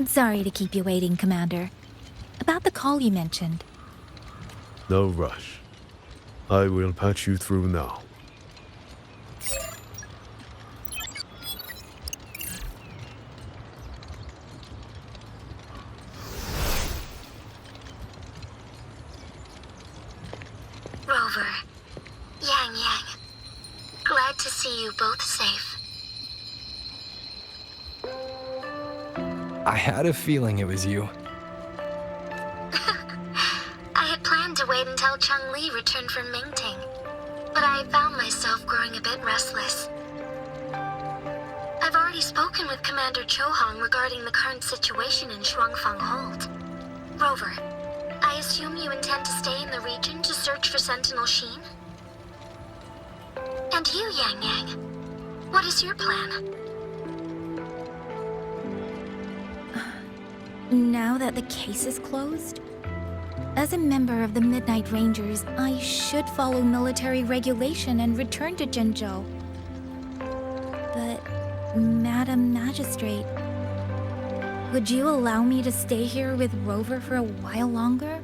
Sorry to keep you waiting, Commander. About the call you mentioned. No rush. I will patch you through now. Rover. Yang. Glad to see you both safe. I had a feeling it was you. I had planned to wait until Changli returned from Mingting, but I found myself growing a bit restless. I've already spoken with Commander Chohong regarding the current situation in Xuanling Hold. Rover, I assume you intend to stay in the region to search for Sentinel Sheen? And you, Yang, what is your plan? Now that the case is closed, as a member of the Midnight Rangers, I should follow military regulation and return to Zhenzhou. But, Madam Magistrate, would you allow me to stay here with Rover for a while longer?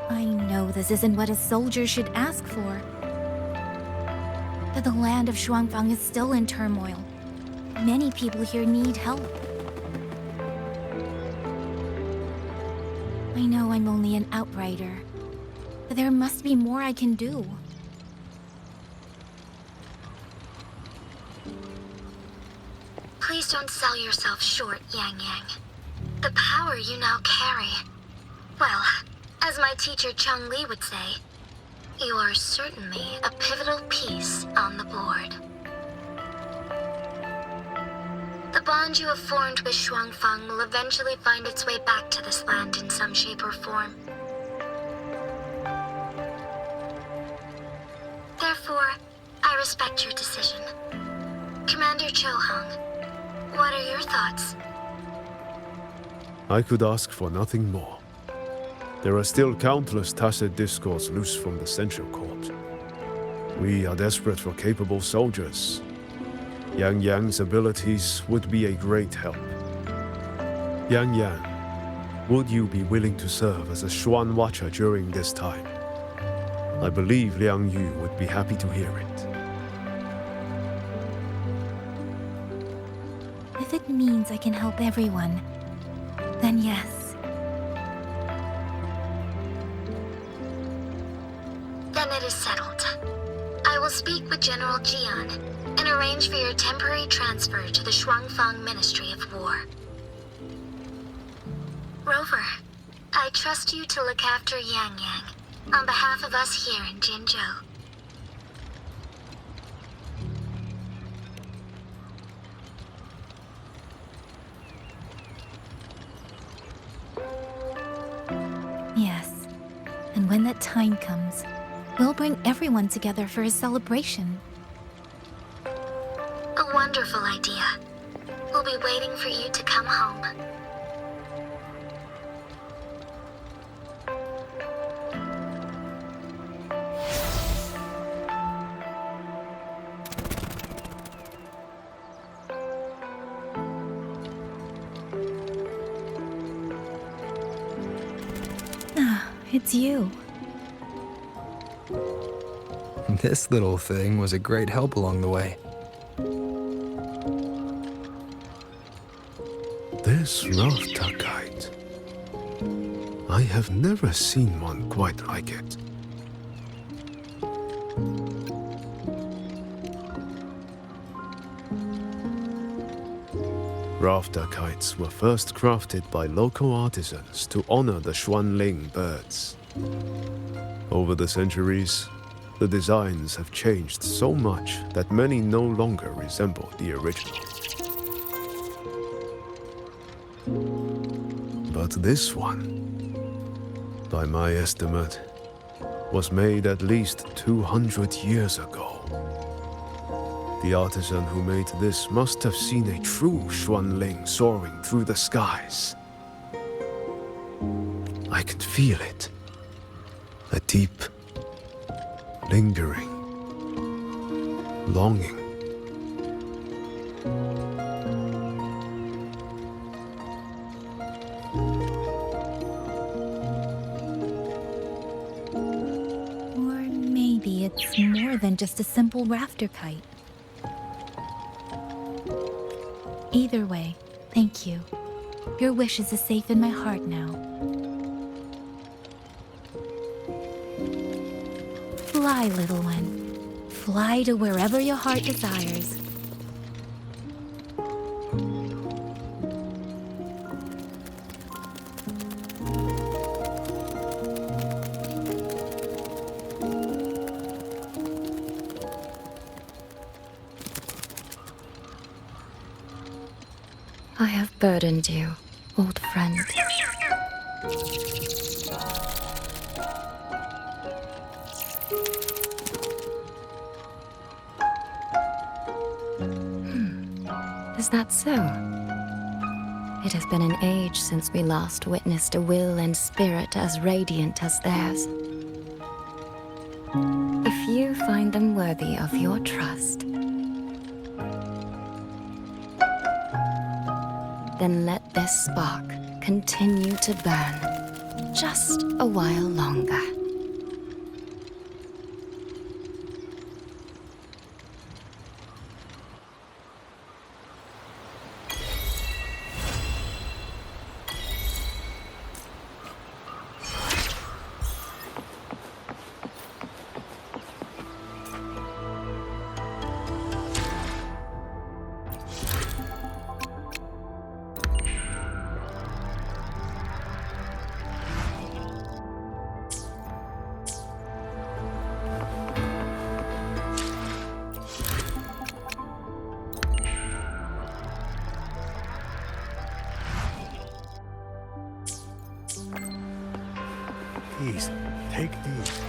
I know this isn't what a soldier should ask for, but the land of Xuanling is still in turmoil. Many people here need help. I know I'm only an outrider, but there must be more I can do. Please don't sell yourself short, Yang. The power you now carry. Well, as my teacher Changli would say, you are certainly a pivotal piece on the board. The bond you have formed with Xuanling will eventually find its way back to this land in some shape or form. Therefore, I respect your decision. Commander Chohong, what are your thoughts? I could ask for nothing more. There are still countless tacit discords loose from the Central Court. We are desperate for capable soldiers. YangYang's abilities would be a great help. Yang, would you be willing to serve as a Xuan Watcher during this time? I believe Liang Yu would be happy to hear it. If it means I can help everyone, then yes. Then it is settled. I will speak with General Jian and arrange for your temporary transfer to the Xuanling Ministry of War. Rover, I trust you to look after Yang on behalf of us here in Jinzhou. Yes, and when that time comes, we'll bring everyone together for a celebration. A wonderful idea. We'll be waiting for you to come home. Ah, it's you. This little thing was a great help along the way. This rafter kite. I have never seen one quite like it. Rafter kites were first crafted by local artisans to honor the Xuanling birds. Over the centuries, the designs have changed so much that many no longer resemble the original. But this one, by my estimate, was made at least 200 years ago. The artisan who made this must have seen a true Xuanling soaring through the skies. I can feel it. A deep, lingering longing. Or maybe it's more than just a simple rafter kite. Either way, thank you. Your wishes is safe in my heart now. Fly, little one. Fly to wherever your heart desires. I have burdened you, old friend. Is that so? It has been an age since we last witnessed a will and spirit as radiant as theirs. If you find them worthy of your trust, then let this spark continue to burn just a while longer. These, take these.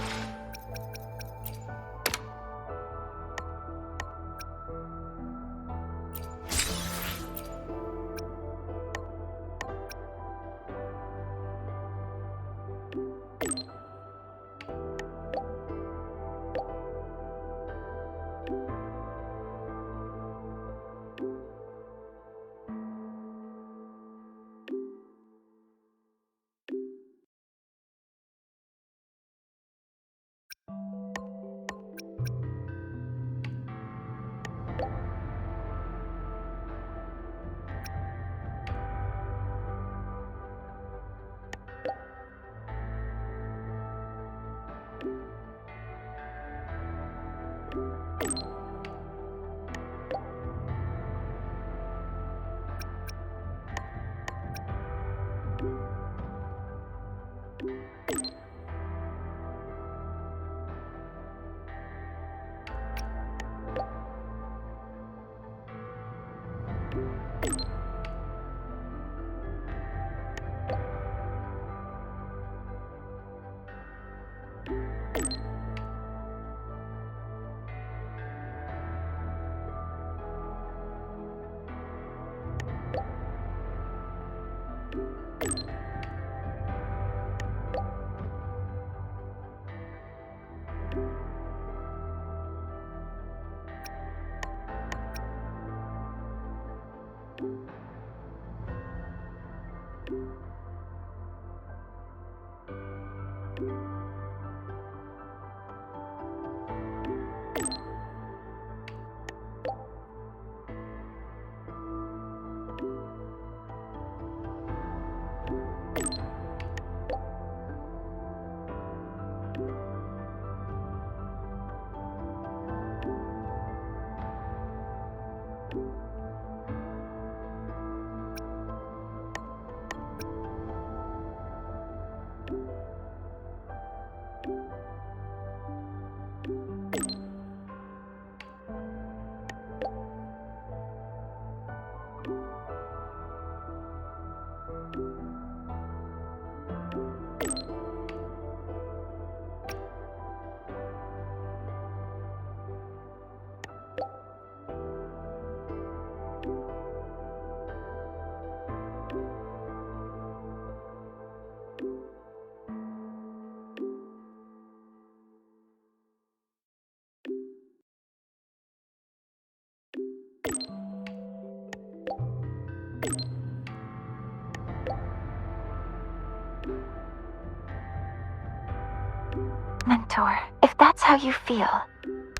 Mentor, if that's how you feel,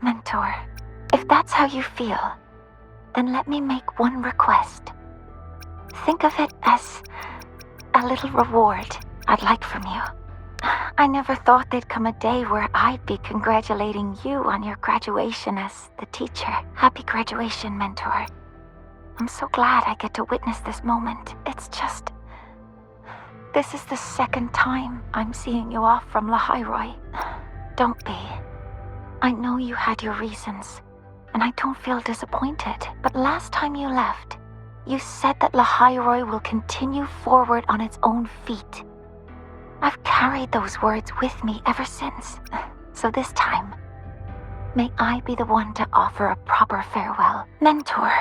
Mentor, if that's how you feel, then let me make one request. Think of it as a little reward I'd like from you. I never thought there'd come a day where I'd be congratulating you on your graduation as the teacher. Happy graduation, mentor. I'm so glad I get to witness this moment. It's just... this is the second time I'm seeing you off from Lahairoi. Don't be. I know you had your reasons, and I don't feel disappointed. But last time you left, you said that Lahairoi will continue forward on its own feet. I've carried those words with me ever since. So this time, may I be the one to offer a proper farewell. Mentor,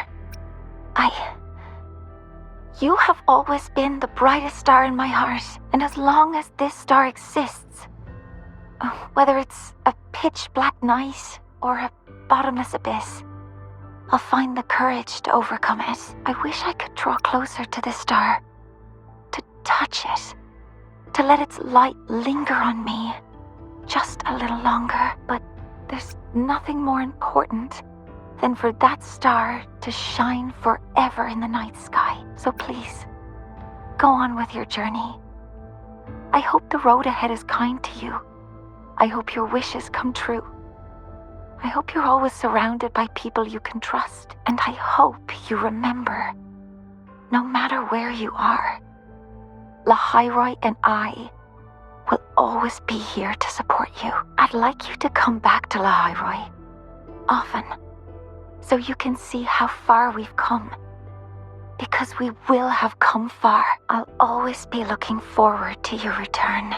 you have always been the brightest star in my heart, and as long as this star exists, whether it's a pitch black night or a bottomless abyss, I'll find the courage to overcome it. I wish I could draw closer to this star, to touch it, to let its light linger on me just a little longer. But there's nothing more important than for that star to shine forever in the night sky. So please, go on with your journey. I hope the road ahead is kind to you. I hope your wishes come true. I hope you're always surrounded by people you can trust. And I hope you remember, no matter where you are, Lahairoi and I will always be here to support you. I'd like you to come back to Lahairoi often, so you can see how far we've come. Because we will have come far. I'll always be looking forward to your return.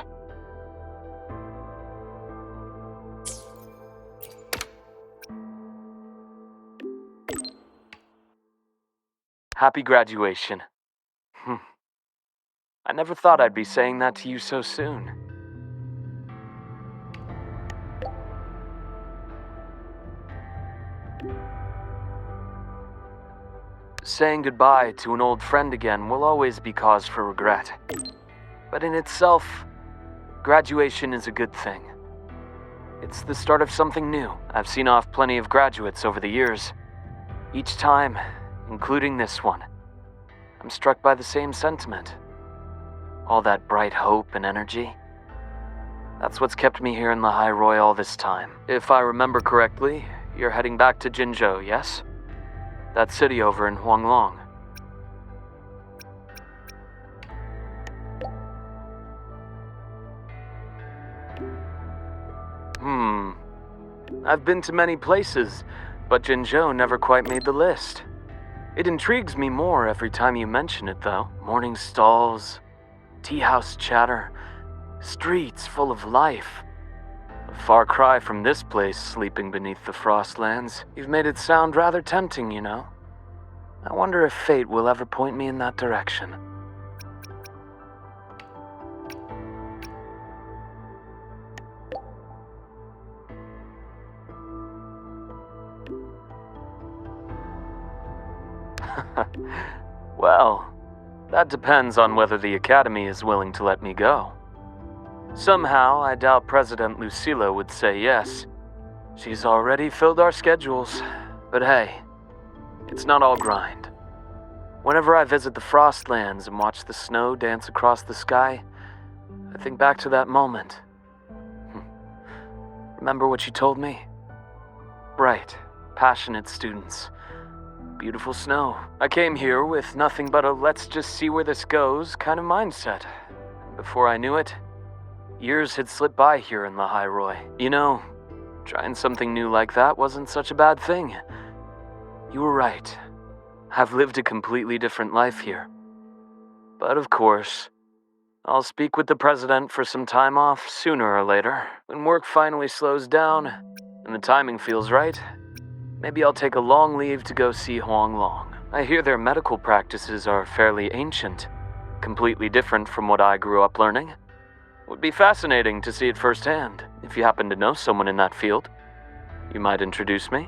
Happy graduation. I never thought I'd be saying that to you so soon. Saying goodbye to an old friend again will always be cause for regret. But in itself, graduation is a good thing. It's the start of something new. I've seen off plenty of graduates over the years. Each time, including this one, I'm struck by the same sentiment. All that bright hope and energy. That's what's kept me here in Lahairoi all this time. If I remember correctly, you're heading back to Jinzhou, yes? That city over in Xuanling. I've been to many places, but Jinzhou never quite made the list. It intrigues me more every time you mention it, though. Morning stalls, tea house chatter, streets full of life. A far cry from this place sleeping beneath the frostlands. You've made it sound rather tempting, you know. I wonder if fate will ever point me in that direction. Well, that depends on whether the Academy is willing to let me go. Somehow, I doubt President Lucilla would say yes. She's already filled our schedules. But hey, it's not all grind. Whenever I visit the Frostlands and watch the snow dance across the sky, I think back to that moment. Remember what you told me? Bright, passionate students. Beautiful snow. I came here with nothing but a let's just see where this goes kind of mindset. And before I knew it, years had slipped by here in Lahairoi. You know, trying something new like that wasn't such a bad thing. You were right. I've lived a completely different life here. But of course, I'll speak with the president for some time off sooner or later. When work finally slows down and the timing feels right, maybe I'll take a long leave to go see Xuanling. I hear their medical practices are fairly ancient, completely different from what I grew up learning. Would be fascinating to see it firsthand. If you happen to know someone in that field, you might introduce me.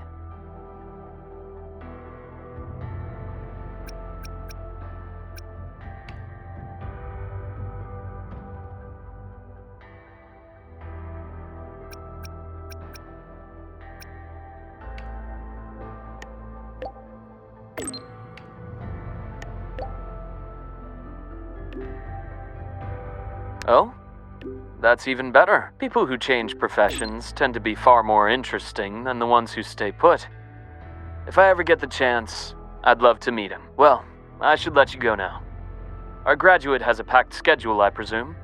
Oh? That's even better. People who change professions tend to be far more interesting than the ones who stay put. If I ever get the chance, I'd love to meet him. Well, I should let you go now. Our graduate has a packed schedule, I presume.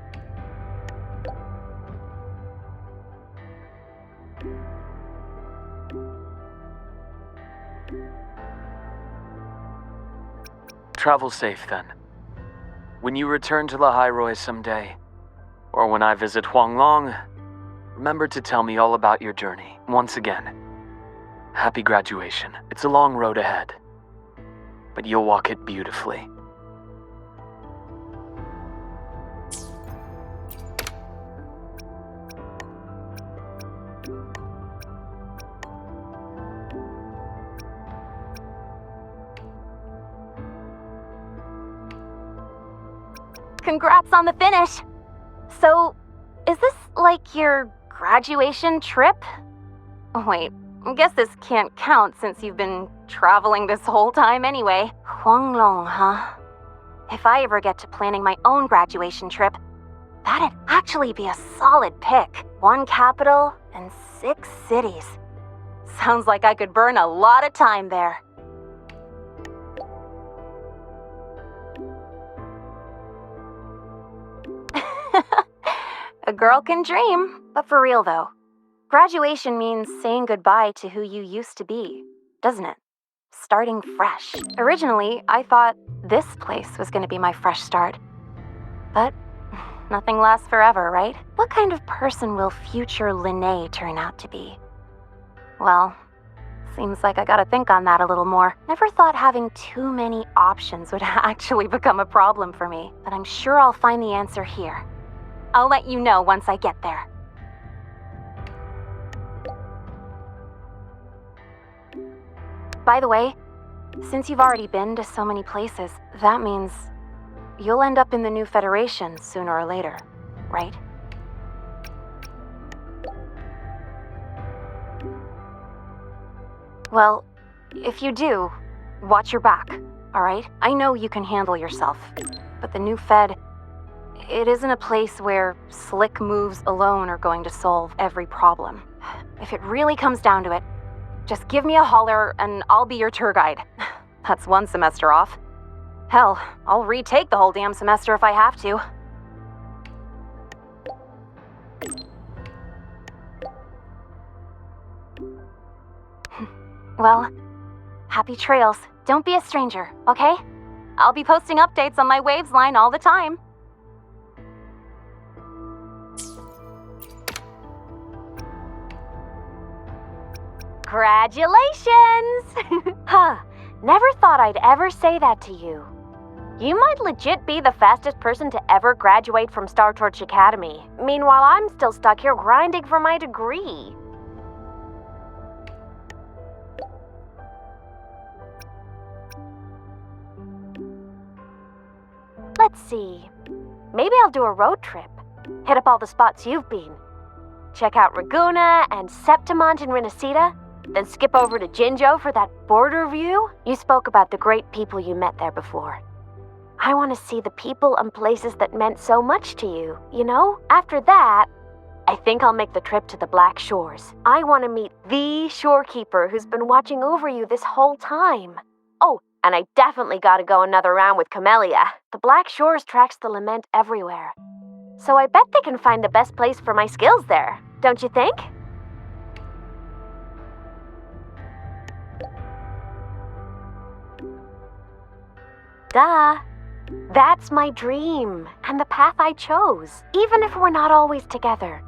Travel safe, then. When you return to Lahai someday, or when I visit Xuanling, remember to tell me all about your journey. Once again, happy graduation. It's a long road ahead, but you'll walk it beautifully. Congrats on the finish! So, is this like your graduation trip? Oh, wait, I guess this can't count since you've been traveling this whole time anyway. Xuanling, huh? If I ever get to planning my own graduation trip, that'd actually be a solid pick. 1 capital and 6 cities. Sounds like I could burn a lot of time there. A girl can dream, but for real though. Graduation means saying goodbye to who you used to be, doesn't it? Starting fresh. Originally, I thought this place was going to be my fresh start. But nothing lasts forever, right? What kind of person will future Linné turn out to be? Well, seems like I gotta think on that a little more. Never thought having too many options would actually become a problem for me, but I'm sure I'll find the answer here. I'll let you know once I get there. By the way, since you've already been to so many places, that means you'll end up in the new Federation sooner or later, right? Well, if you do, watch your back, alright? I know you can handle yourself, but the new Fed, it isn't a place where slick moves alone are going to solve every problem. If it really comes down to it, just give me a holler and I'll be your tour guide. That's 1 semester off. Hell, I'll retake the whole damn semester if I have to. Well, happy trails. Don't be a stranger, okay? I'll be posting updates on my Waves line all the time. Congratulations! Huh, never thought I'd ever say that to you. You might legit be the fastest person to ever graduate from Star Torch Academy. Meanwhile, I'm still stuck here grinding for my degree. Let's see. Maybe I'll do a road trip. Hit up all the spots you've been. Check out Raguna and Septimont in Renacita, then skip over to Jinzhou for that border view. You spoke about the great people you met there before. I want to see the people and places that meant so much to you, you know? After that, I think I'll make the trip to the Black Shores. I want to meet the shorekeeper who's been watching over you this whole time. Oh, and I definitely gotta go another round with Camellia. The Black Shores tracks the lament everywhere. So I bet they can find the best place for my skills there, don't you think? Duh. That's my dream, and the path I chose, even if we're not always together.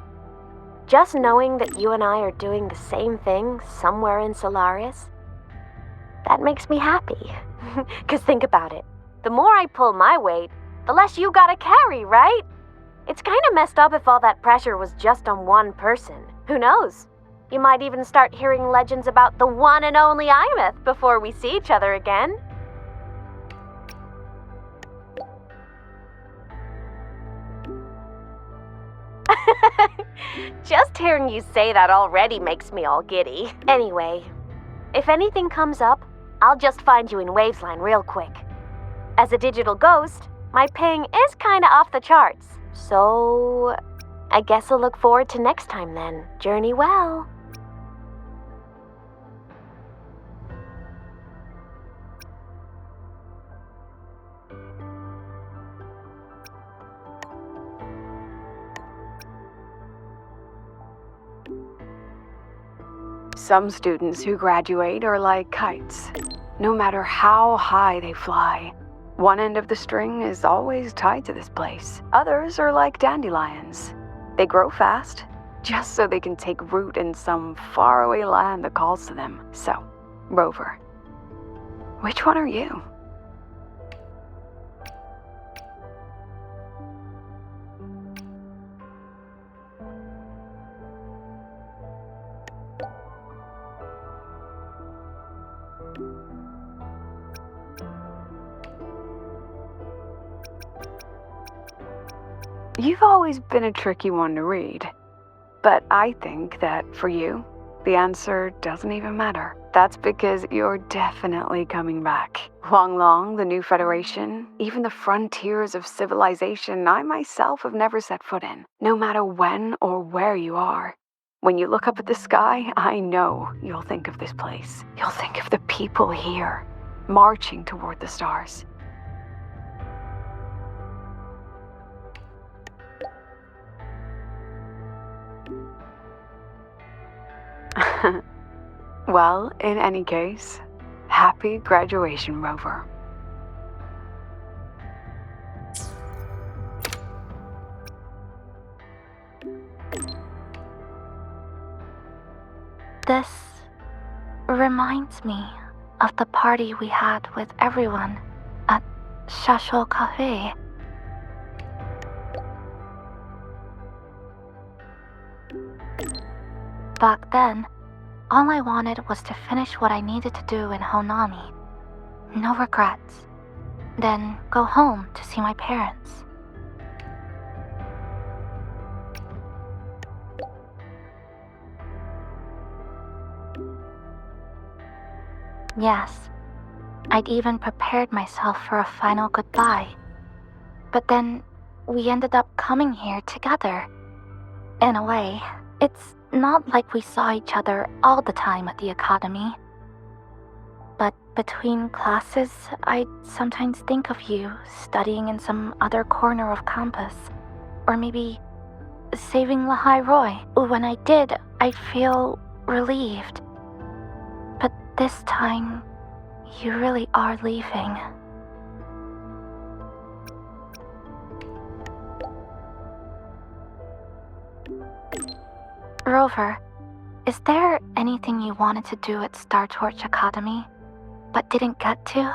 Just knowing that you and I are doing the same thing somewhere in Solaris, that makes me happy. 'Cause think about it. The more I pull my weight, the less you gotta carry, right? It's kinda messed up if all that pressure was just on one person. Who knows? You might even start hearing legends about the one and only Imeth before we see each other again. Just hearing you say that already makes me all giddy. Anyway, if anything comes up, I'll just find you in Wavesline real quick. As a digital ghost, my ping is kinda off the charts. So, I guess I'll look forward to next time then. Journey well. Some students who graduate are like kites. No matter how high they fly, one end of the string is always tied to this place. Others are like dandelions. They grow fast, just so they can take root in some faraway land that calls to them. So, Rover, which one are you? You've always been a tricky one to read, but I think that for you, the answer doesn't even matter. That's because you're definitely coming back. Xuanling, the new Federation, even the frontiers of civilization I myself have never set foot in, no matter when or where you are. When you look up at the sky, I know you'll think of this place. You'll think of the people here, marching toward the stars. Well, in any case, happy graduation, Rover. This reminds me of the party we had with everyone at Shasho Cafe. Back then, all I wanted was to finish what I needed to do in Honami. No regrets. Then go home to see my parents. Yes, I'd even prepared myself for a final goodbye. But then we ended up coming here together. In a way, it's not like we saw each other all the time at the academy. But between classes, I'd sometimes think of you studying in some other corner of campus. Or maybe saving Lahai Roy. When I did, I'd feel relieved. But this time, you really are leaving. Rover, is there anything you wanted to do at Star Torch Academy, but didn't get to?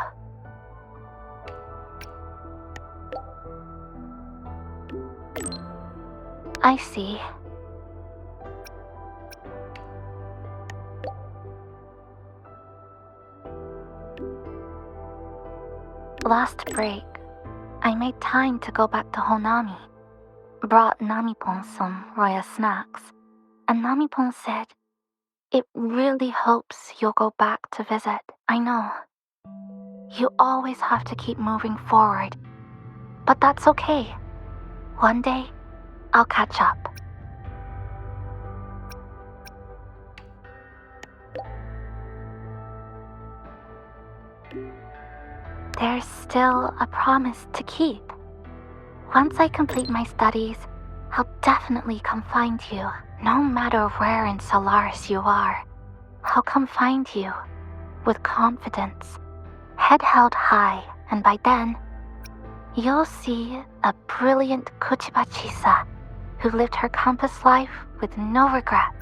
I see. Last break, I made time to go back to Honami. Brought Namipon some royal snacks, and Namipon said, "It really hopes you'll go back to visit. I know. You always have to keep moving forward, but that's okay. One day, I'll catch up." There's still a promise to keep. Once I complete my studies, I'll definitely come find you. No matter where in Solaris you are, I'll come find you with confidence, head held high, and by then, you'll see a brilliant Kuchiba Chisa who lived her campus life with no regrets.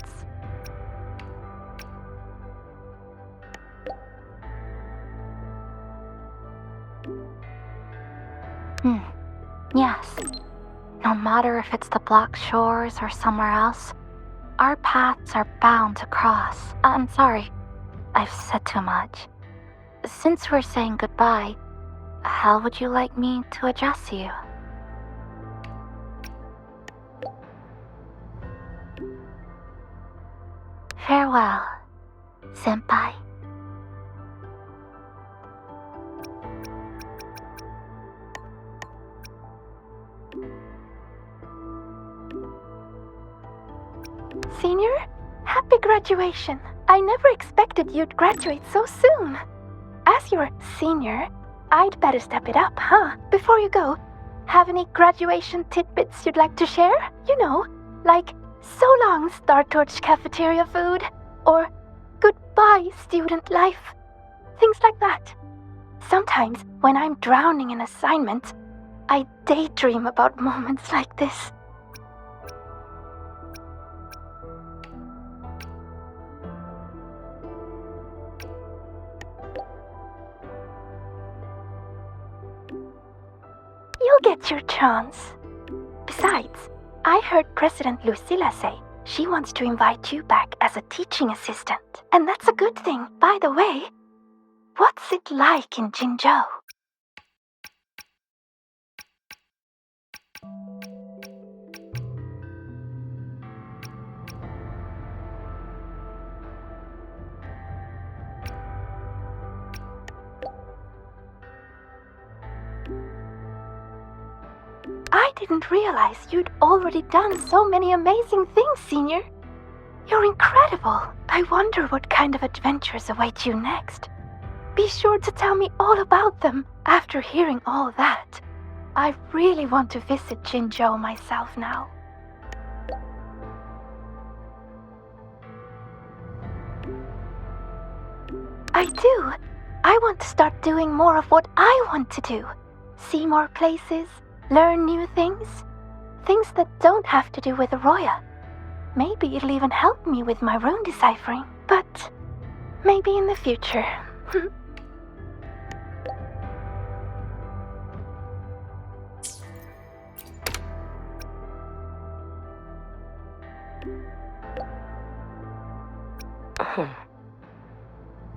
Yes. No matter if it's the Black Shores or somewhere else, our paths are bound to cross. I'm sorry, I've said too much. Since we're saying goodbye, how would you like me to address you? Farewell, senpai. Senior. Happy graduation. I never expected you'd graduate so soon. As your senior, I'd better step it up, huh? Before you go, have any graduation tidbits you'd like to share? You know, like so long Star Torch cafeteria food, or goodbye student life. Things like that. Sometimes, when I'm drowning in assignments, I daydream about moments like this. You'll get your chance. Besides, I heard President Lucilla say she wants to invite you back as a teaching assistant. And that's a good thing. By the way, what's it like in Jinzhou? I didn't realize you'd already done so many amazing things, Senior. You're incredible. I wonder what kind of adventures await you next. Be sure to tell me all about them after hearing all that. I really want to visit Jinzhou myself now. I do. I want to start doing more of what I want to do. See more places, learn new things. Things that don't have to do with Roya. Maybe it'll even help me with my rune deciphering. But maybe in the future.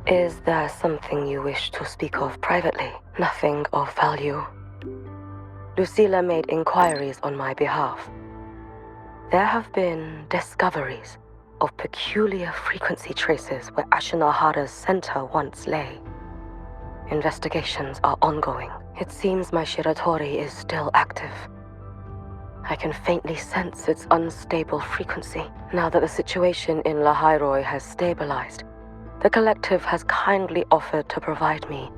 Is there something you wish to speak of privately? Nothing of value. Lucilla made inquiries on my behalf. There have been discoveries of peculiar frequency traces where Ashinohara's center once lay. Investigations are ongoing. It seems my Shiratori is still active. I can faintly sense its unstable frequency. Now that the situation in Lahairoi has stabilized, the collective has kindly offered to provide me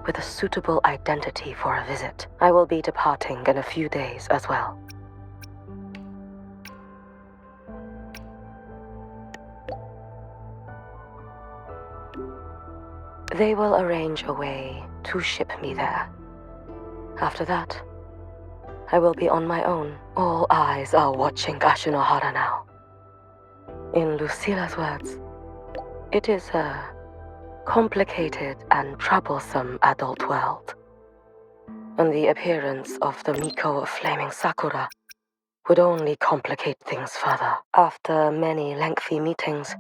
with a suitable identity for a visit. I will be departing in a few days as well. They will arrange a way to ship me there. After that, I will be on my own. All eyes are watching Ashinohara now. In Lucilla's words, it is a complicated and troublesome adult world, and the appearance of the Miko of Flaming Sakura would only complicate things further. After many lengthy meetings,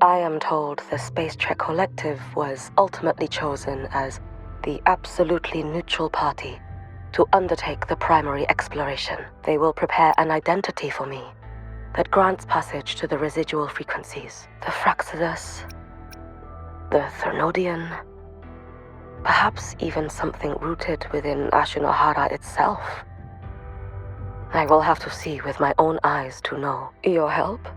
I am told the Space Trek Collective was ultimately chosen as the absolutely neutral party to undertake the primary exploration. They will prepare an identity for me that grants passage to the residual frequencies, the Fraxidus, the Thernodian, perhaps even something rooted within Ashinohara itself. I will have to see with my own eyes to know. Your help?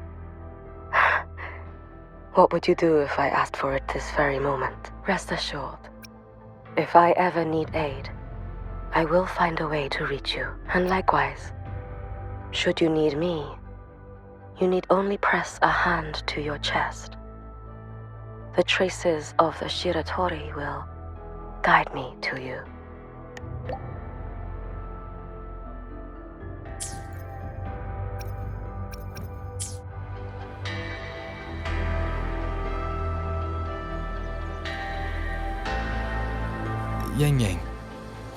What would you do if I asked for it this very moment? Rest assured, if I ever need aid, I will find a way to reach you. And likewise, should you need me, you need only press a hand to your chest. The traces of the Shiratori will guide me to you. Yang,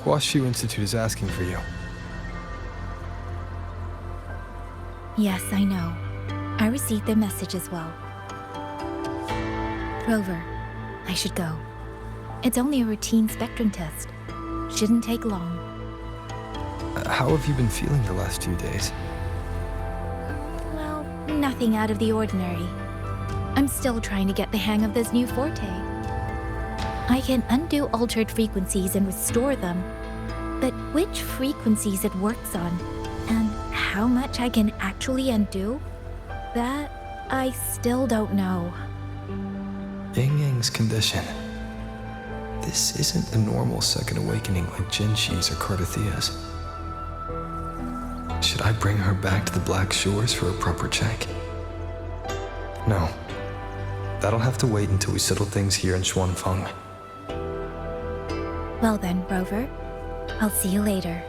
Huashu Institute is asking for you. Yes, I know. I received their message as well. Rover, I should go. It's only a routine spectrum test. Shouldn't take long. How have you been feeling the last few days? Well, nothing out of the ordinary. I'm still trying to get the hang of this new forte. I can undo altered frequencies and restore them, but which frequencies it works on, and how much I can actually undo, that I still don't know. YangYang's condition. This isn't a normal second awakening like Jinshi's or Cardathia's. Should I bring her back to the Black Shores for a proper check? No. That'll have to wait until we settle things here in Xuanling. Well then, Rover. I'll see you later.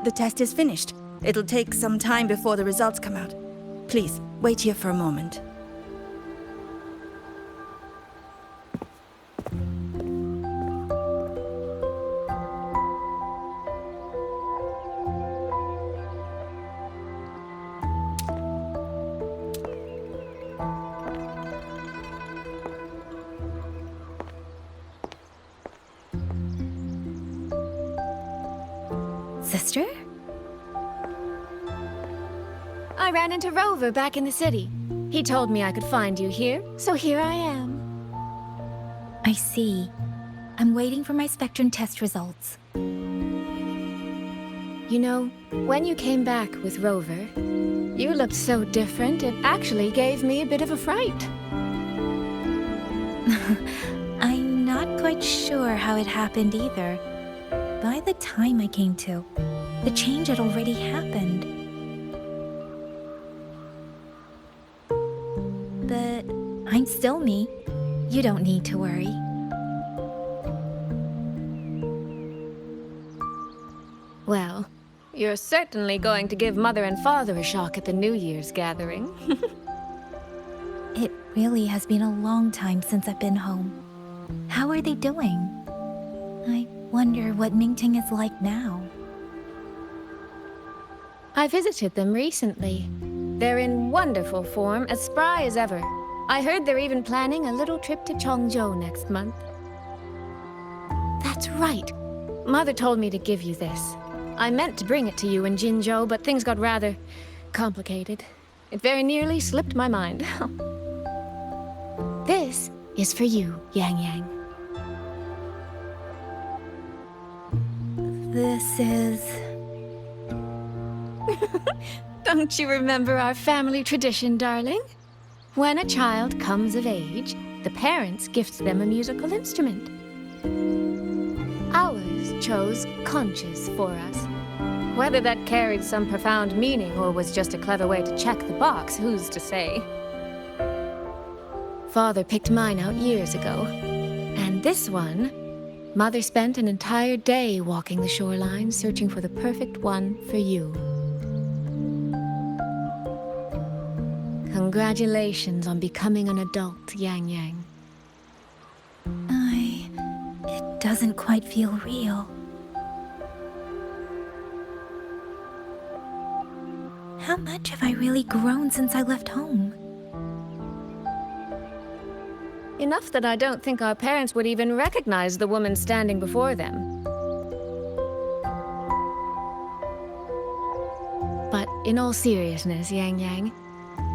The test is finished. It'll take some time before the results come out. Please, wait here for a moment. Sister? I ran into Rover back in the city. He told me I could find you here, so here I am. I see. I'm waiting for my Spectrum test results. You know, when you came back with Rover, you looked so different, it actually gave me a bit of a fright. I'm not quite sure how it happened either. By the time I came to, the change had already happened. But I'm still me. You don't need to worry. Well, you're certainly going to give Mother and Father a shock at the New Year's gathering. It really has been a long time since I've been home. How are they doing? I wonder what Mingting is like now. I visited them recently. They're in wonderful form, as spry as ever. I heard they're even planning a little trip to Chongzhou next month. That's right. Mother told me to give you this. I meant to bring it to you in Jinzhou, but things got rather complicated. It very nearly slipped my mind. This is for you, YangYang. This is... Don't you remember our family tradition, darling? When a child comes of age, the parents gift them a musical instrument. Ours chose conches for us. Whether that carried some profound meaning or was just a clever way to check the box, who's to say? Father picked mine out years ago. And this one, Mother spent an entire day walking the shoreline searching for the perfect one for you. Congratulations on becoming an adult, YangYang. It doesn't quite feel real. How much have I really grown since I left home? Enough that I don't think our parents would even recognize the woman standing before them. But in all seriousness, YangYang,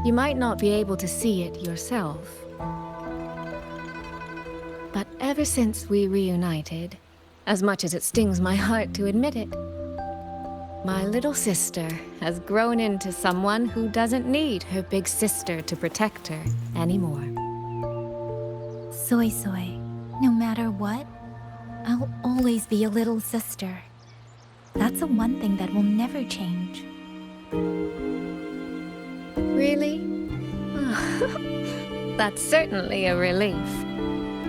you might not be able to see it yourself. But ever since we reunited, as much as it stings my heart to admit it, my little sister has grown into someone who doesn't need her big sister to protect her anymore. Soy Soy, no matter what, I'll always be a little sister. That's the one thing that will never change. Really? That's certainly a relief.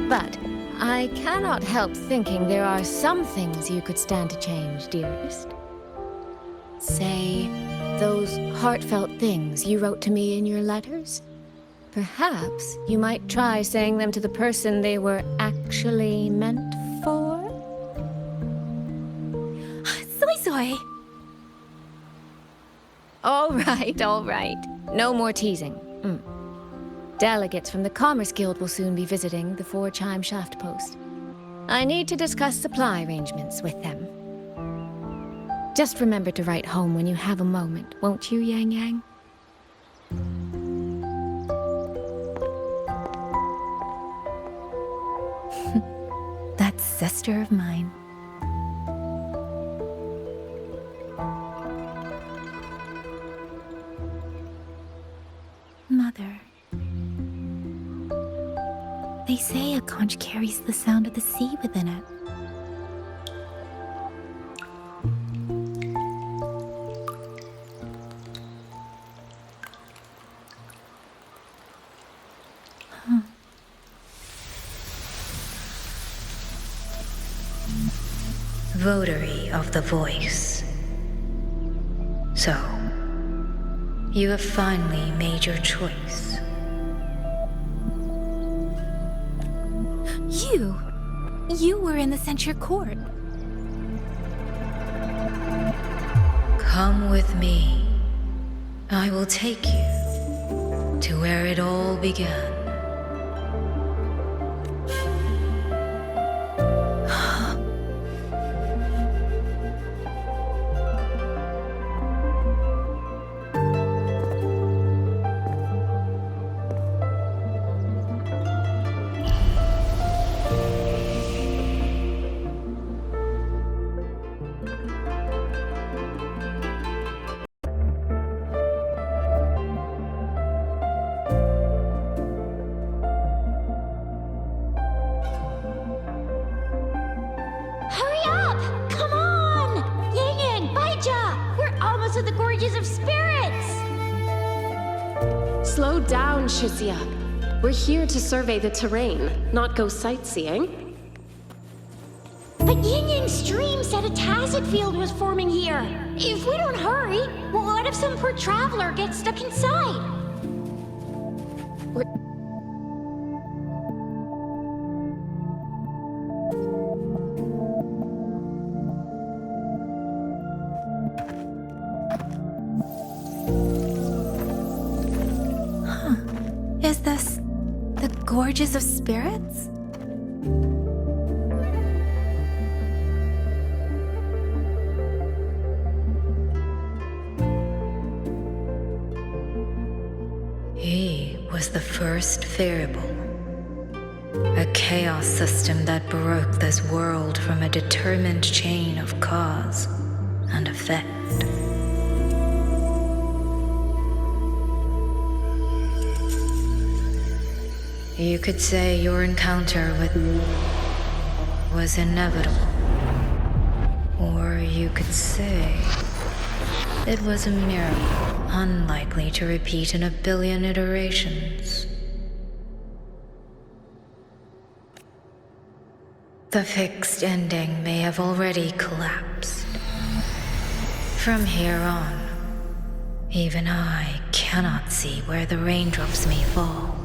But I cannot help thinking there are some things you could stand to change, dearest. Say, those heartfelt things you wrote to me in your letters? Perhaps you might try saying them to the person they were actually meant for? Soy! All right. No more teasing. Delegates from the Commerce Guild will soon be visiting the Four-Chime Shaft Post. I need to discuss supply arrangements with them. Just remember to write home when you have a moment, won't you, Yang Yang? That sister of mine. Mother. They say a conch carries the sound of the sea within it. Votary of the Voice. So, you have finally made your choice. You were in the censure court. Come with me. I will take you to where it all began. Slow down, Wuxia. We're here to survey the terrain, not go sightseeing. But YangYang's stream said a tacit field was forming here. If we don't hurry, well, what if some poor traveler gets stuck inside? Is this the Gorges of Spirits? He was the first variable. A chaos system that broke this world from a determined chain of cause and effect. You could say your encounter with was inevitable. Or you could say it was a miracle, unlikely to repeat in 1 billion iterations. The fixed ending may have already collapsed. From here on, even I cannot see where the raindrops may fall.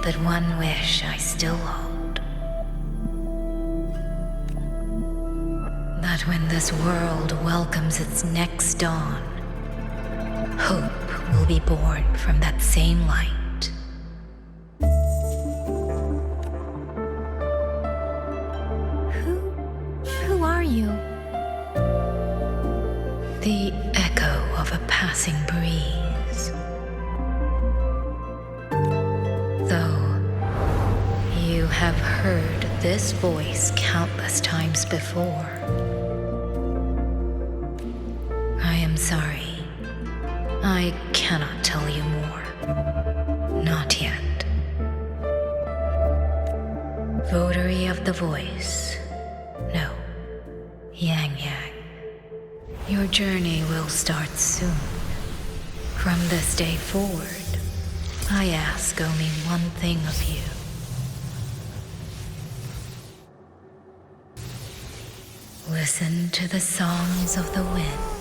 But one wish I still hold. That when this world welcomes its next dawn, hope will be born from that same light. Who are you? The echo of a passing breeze. Though you have heard this voice countless times before, I am sorry. I cannot tell you more. Not yet. Votary of the Voice. No. YangYang. Your journey will start soon. From this day forward, I ask only one thing of you. Listen to the songs of the wind.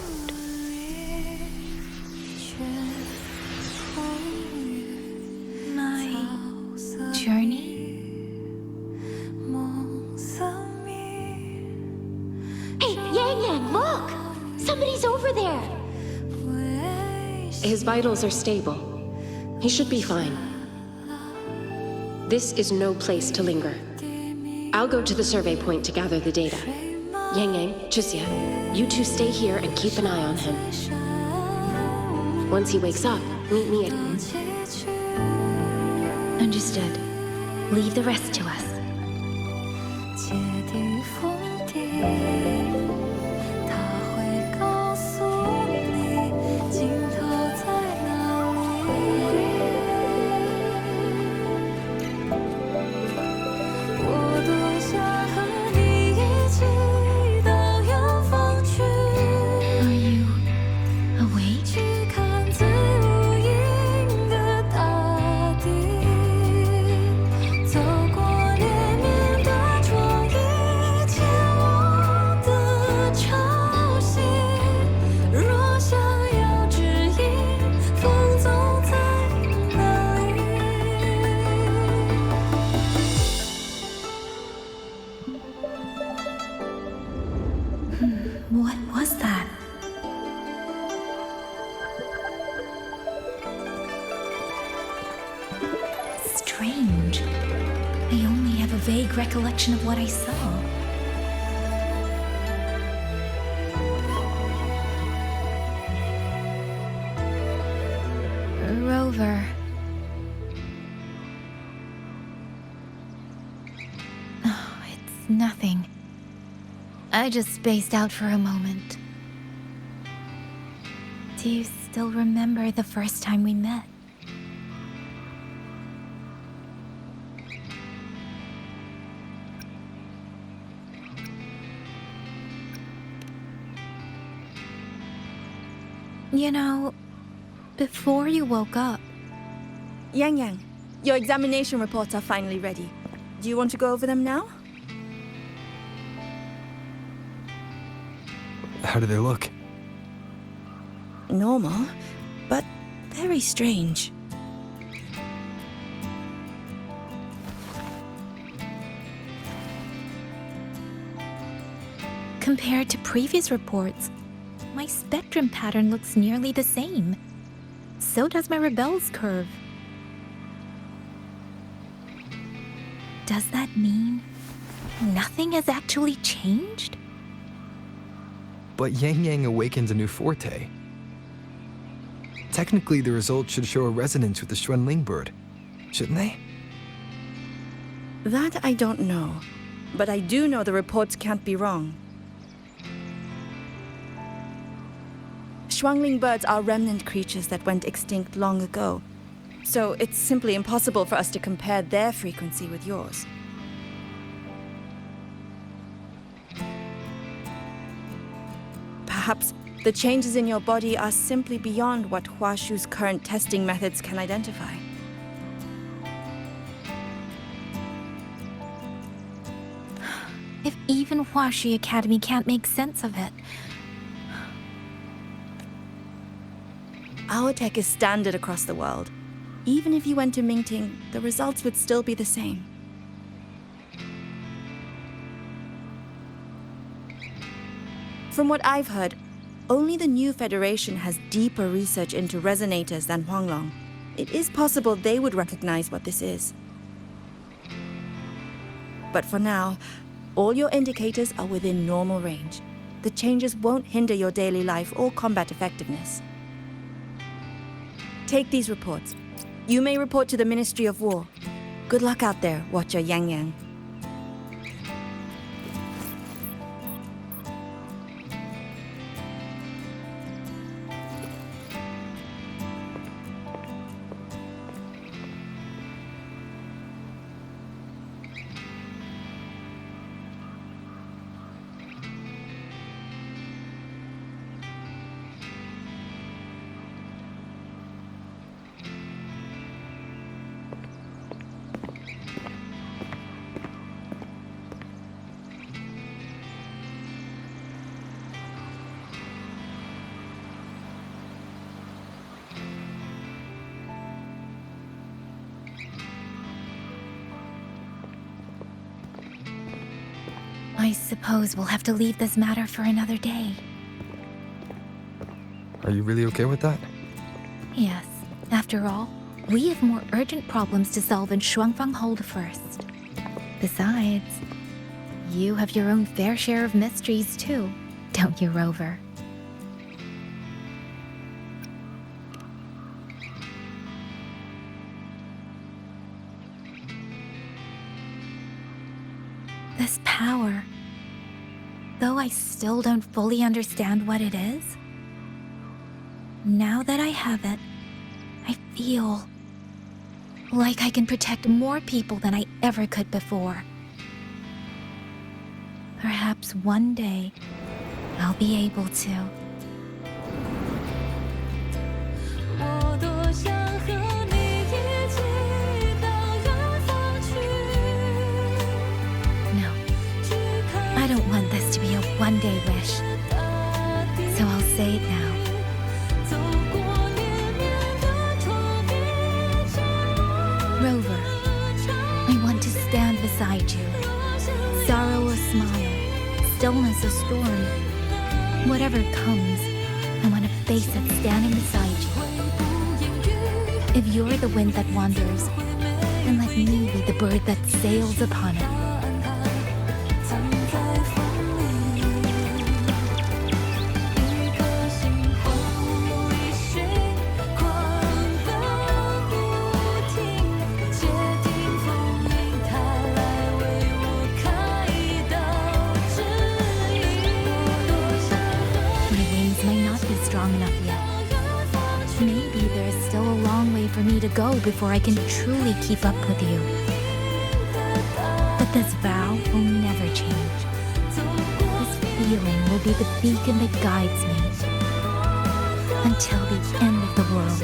His vitals are stable. He should be fine. This is no place to linger. I'll go to the survey point to gather the data. YangYang, Wuxia, you two stay here and keep an eye on him. Once he wakes up, meet me at... Understood. Leave the rest to us. What was that? Strange. I only have a vague recollection of what I saw. Rover. Oh, it's nothing. I just spaced out for a moment. Do you still remember the first time we met? You know, before you woke up... Yang, your examination reports are finally ready. Do you want to go over them now? How do they look? Normal, but very strange. Compared to previous reports, my spectrum pattern looks nearly the same. So does my Rebel's curve. Does that mean nothing has actually changed? But YangYang awakens a new forte. Technically, the results should show a resonance with the Xuanling bird, shouldn't they? That I don't know, but I do know the reports can't be wrong. Xuanling birds are remnant creatures that went extinct long ago, so it's simply impossible for us to compare their frequency with yours. Perhaps the changes in your body are simply beyond what Huashu's current testing methods can identify. If even Huashi Academy can't make sense of it. Our tech is standard across the world. Even if you went to Mingting, the results would still be the same. From what I've heard, only the new Federation has deeper research into resonators than Xuanling. It is possible they would recognize what this is. But for now, all your indicators are within normal range. The changes won't hinder your daily life or combat effectiveness. Take these reports. You may report to the Ministry of War. Good luck out there, Watcher YangYang. I suppose we'll have to leave this matter for another day. Are you really okay with that? Yes. After all, we have more urgent problems to solve in Xuanfang Hold first. Besides, you have your own fair share of mysteries too, don't you, Rover? This power, though I still don't fully understand what it is, now that I have it, I feel like I can protect more people than I ever could before. Perhaps one day, I'll be able to. No, I don't want this to be a one-day wish, so I'll say it now. Rover, I want to stand beside you. Sorrow or smile, stillness or storm. Whatever comes, I want to face it standing beside you. If you're the wind that wanders, then let me be the bird that sails upon it. For me to go before I can truly keep up with you. But this vow will never change. This feeling will be the beacon that guides me until the end of the world.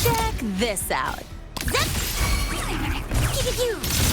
Check this out. Zip!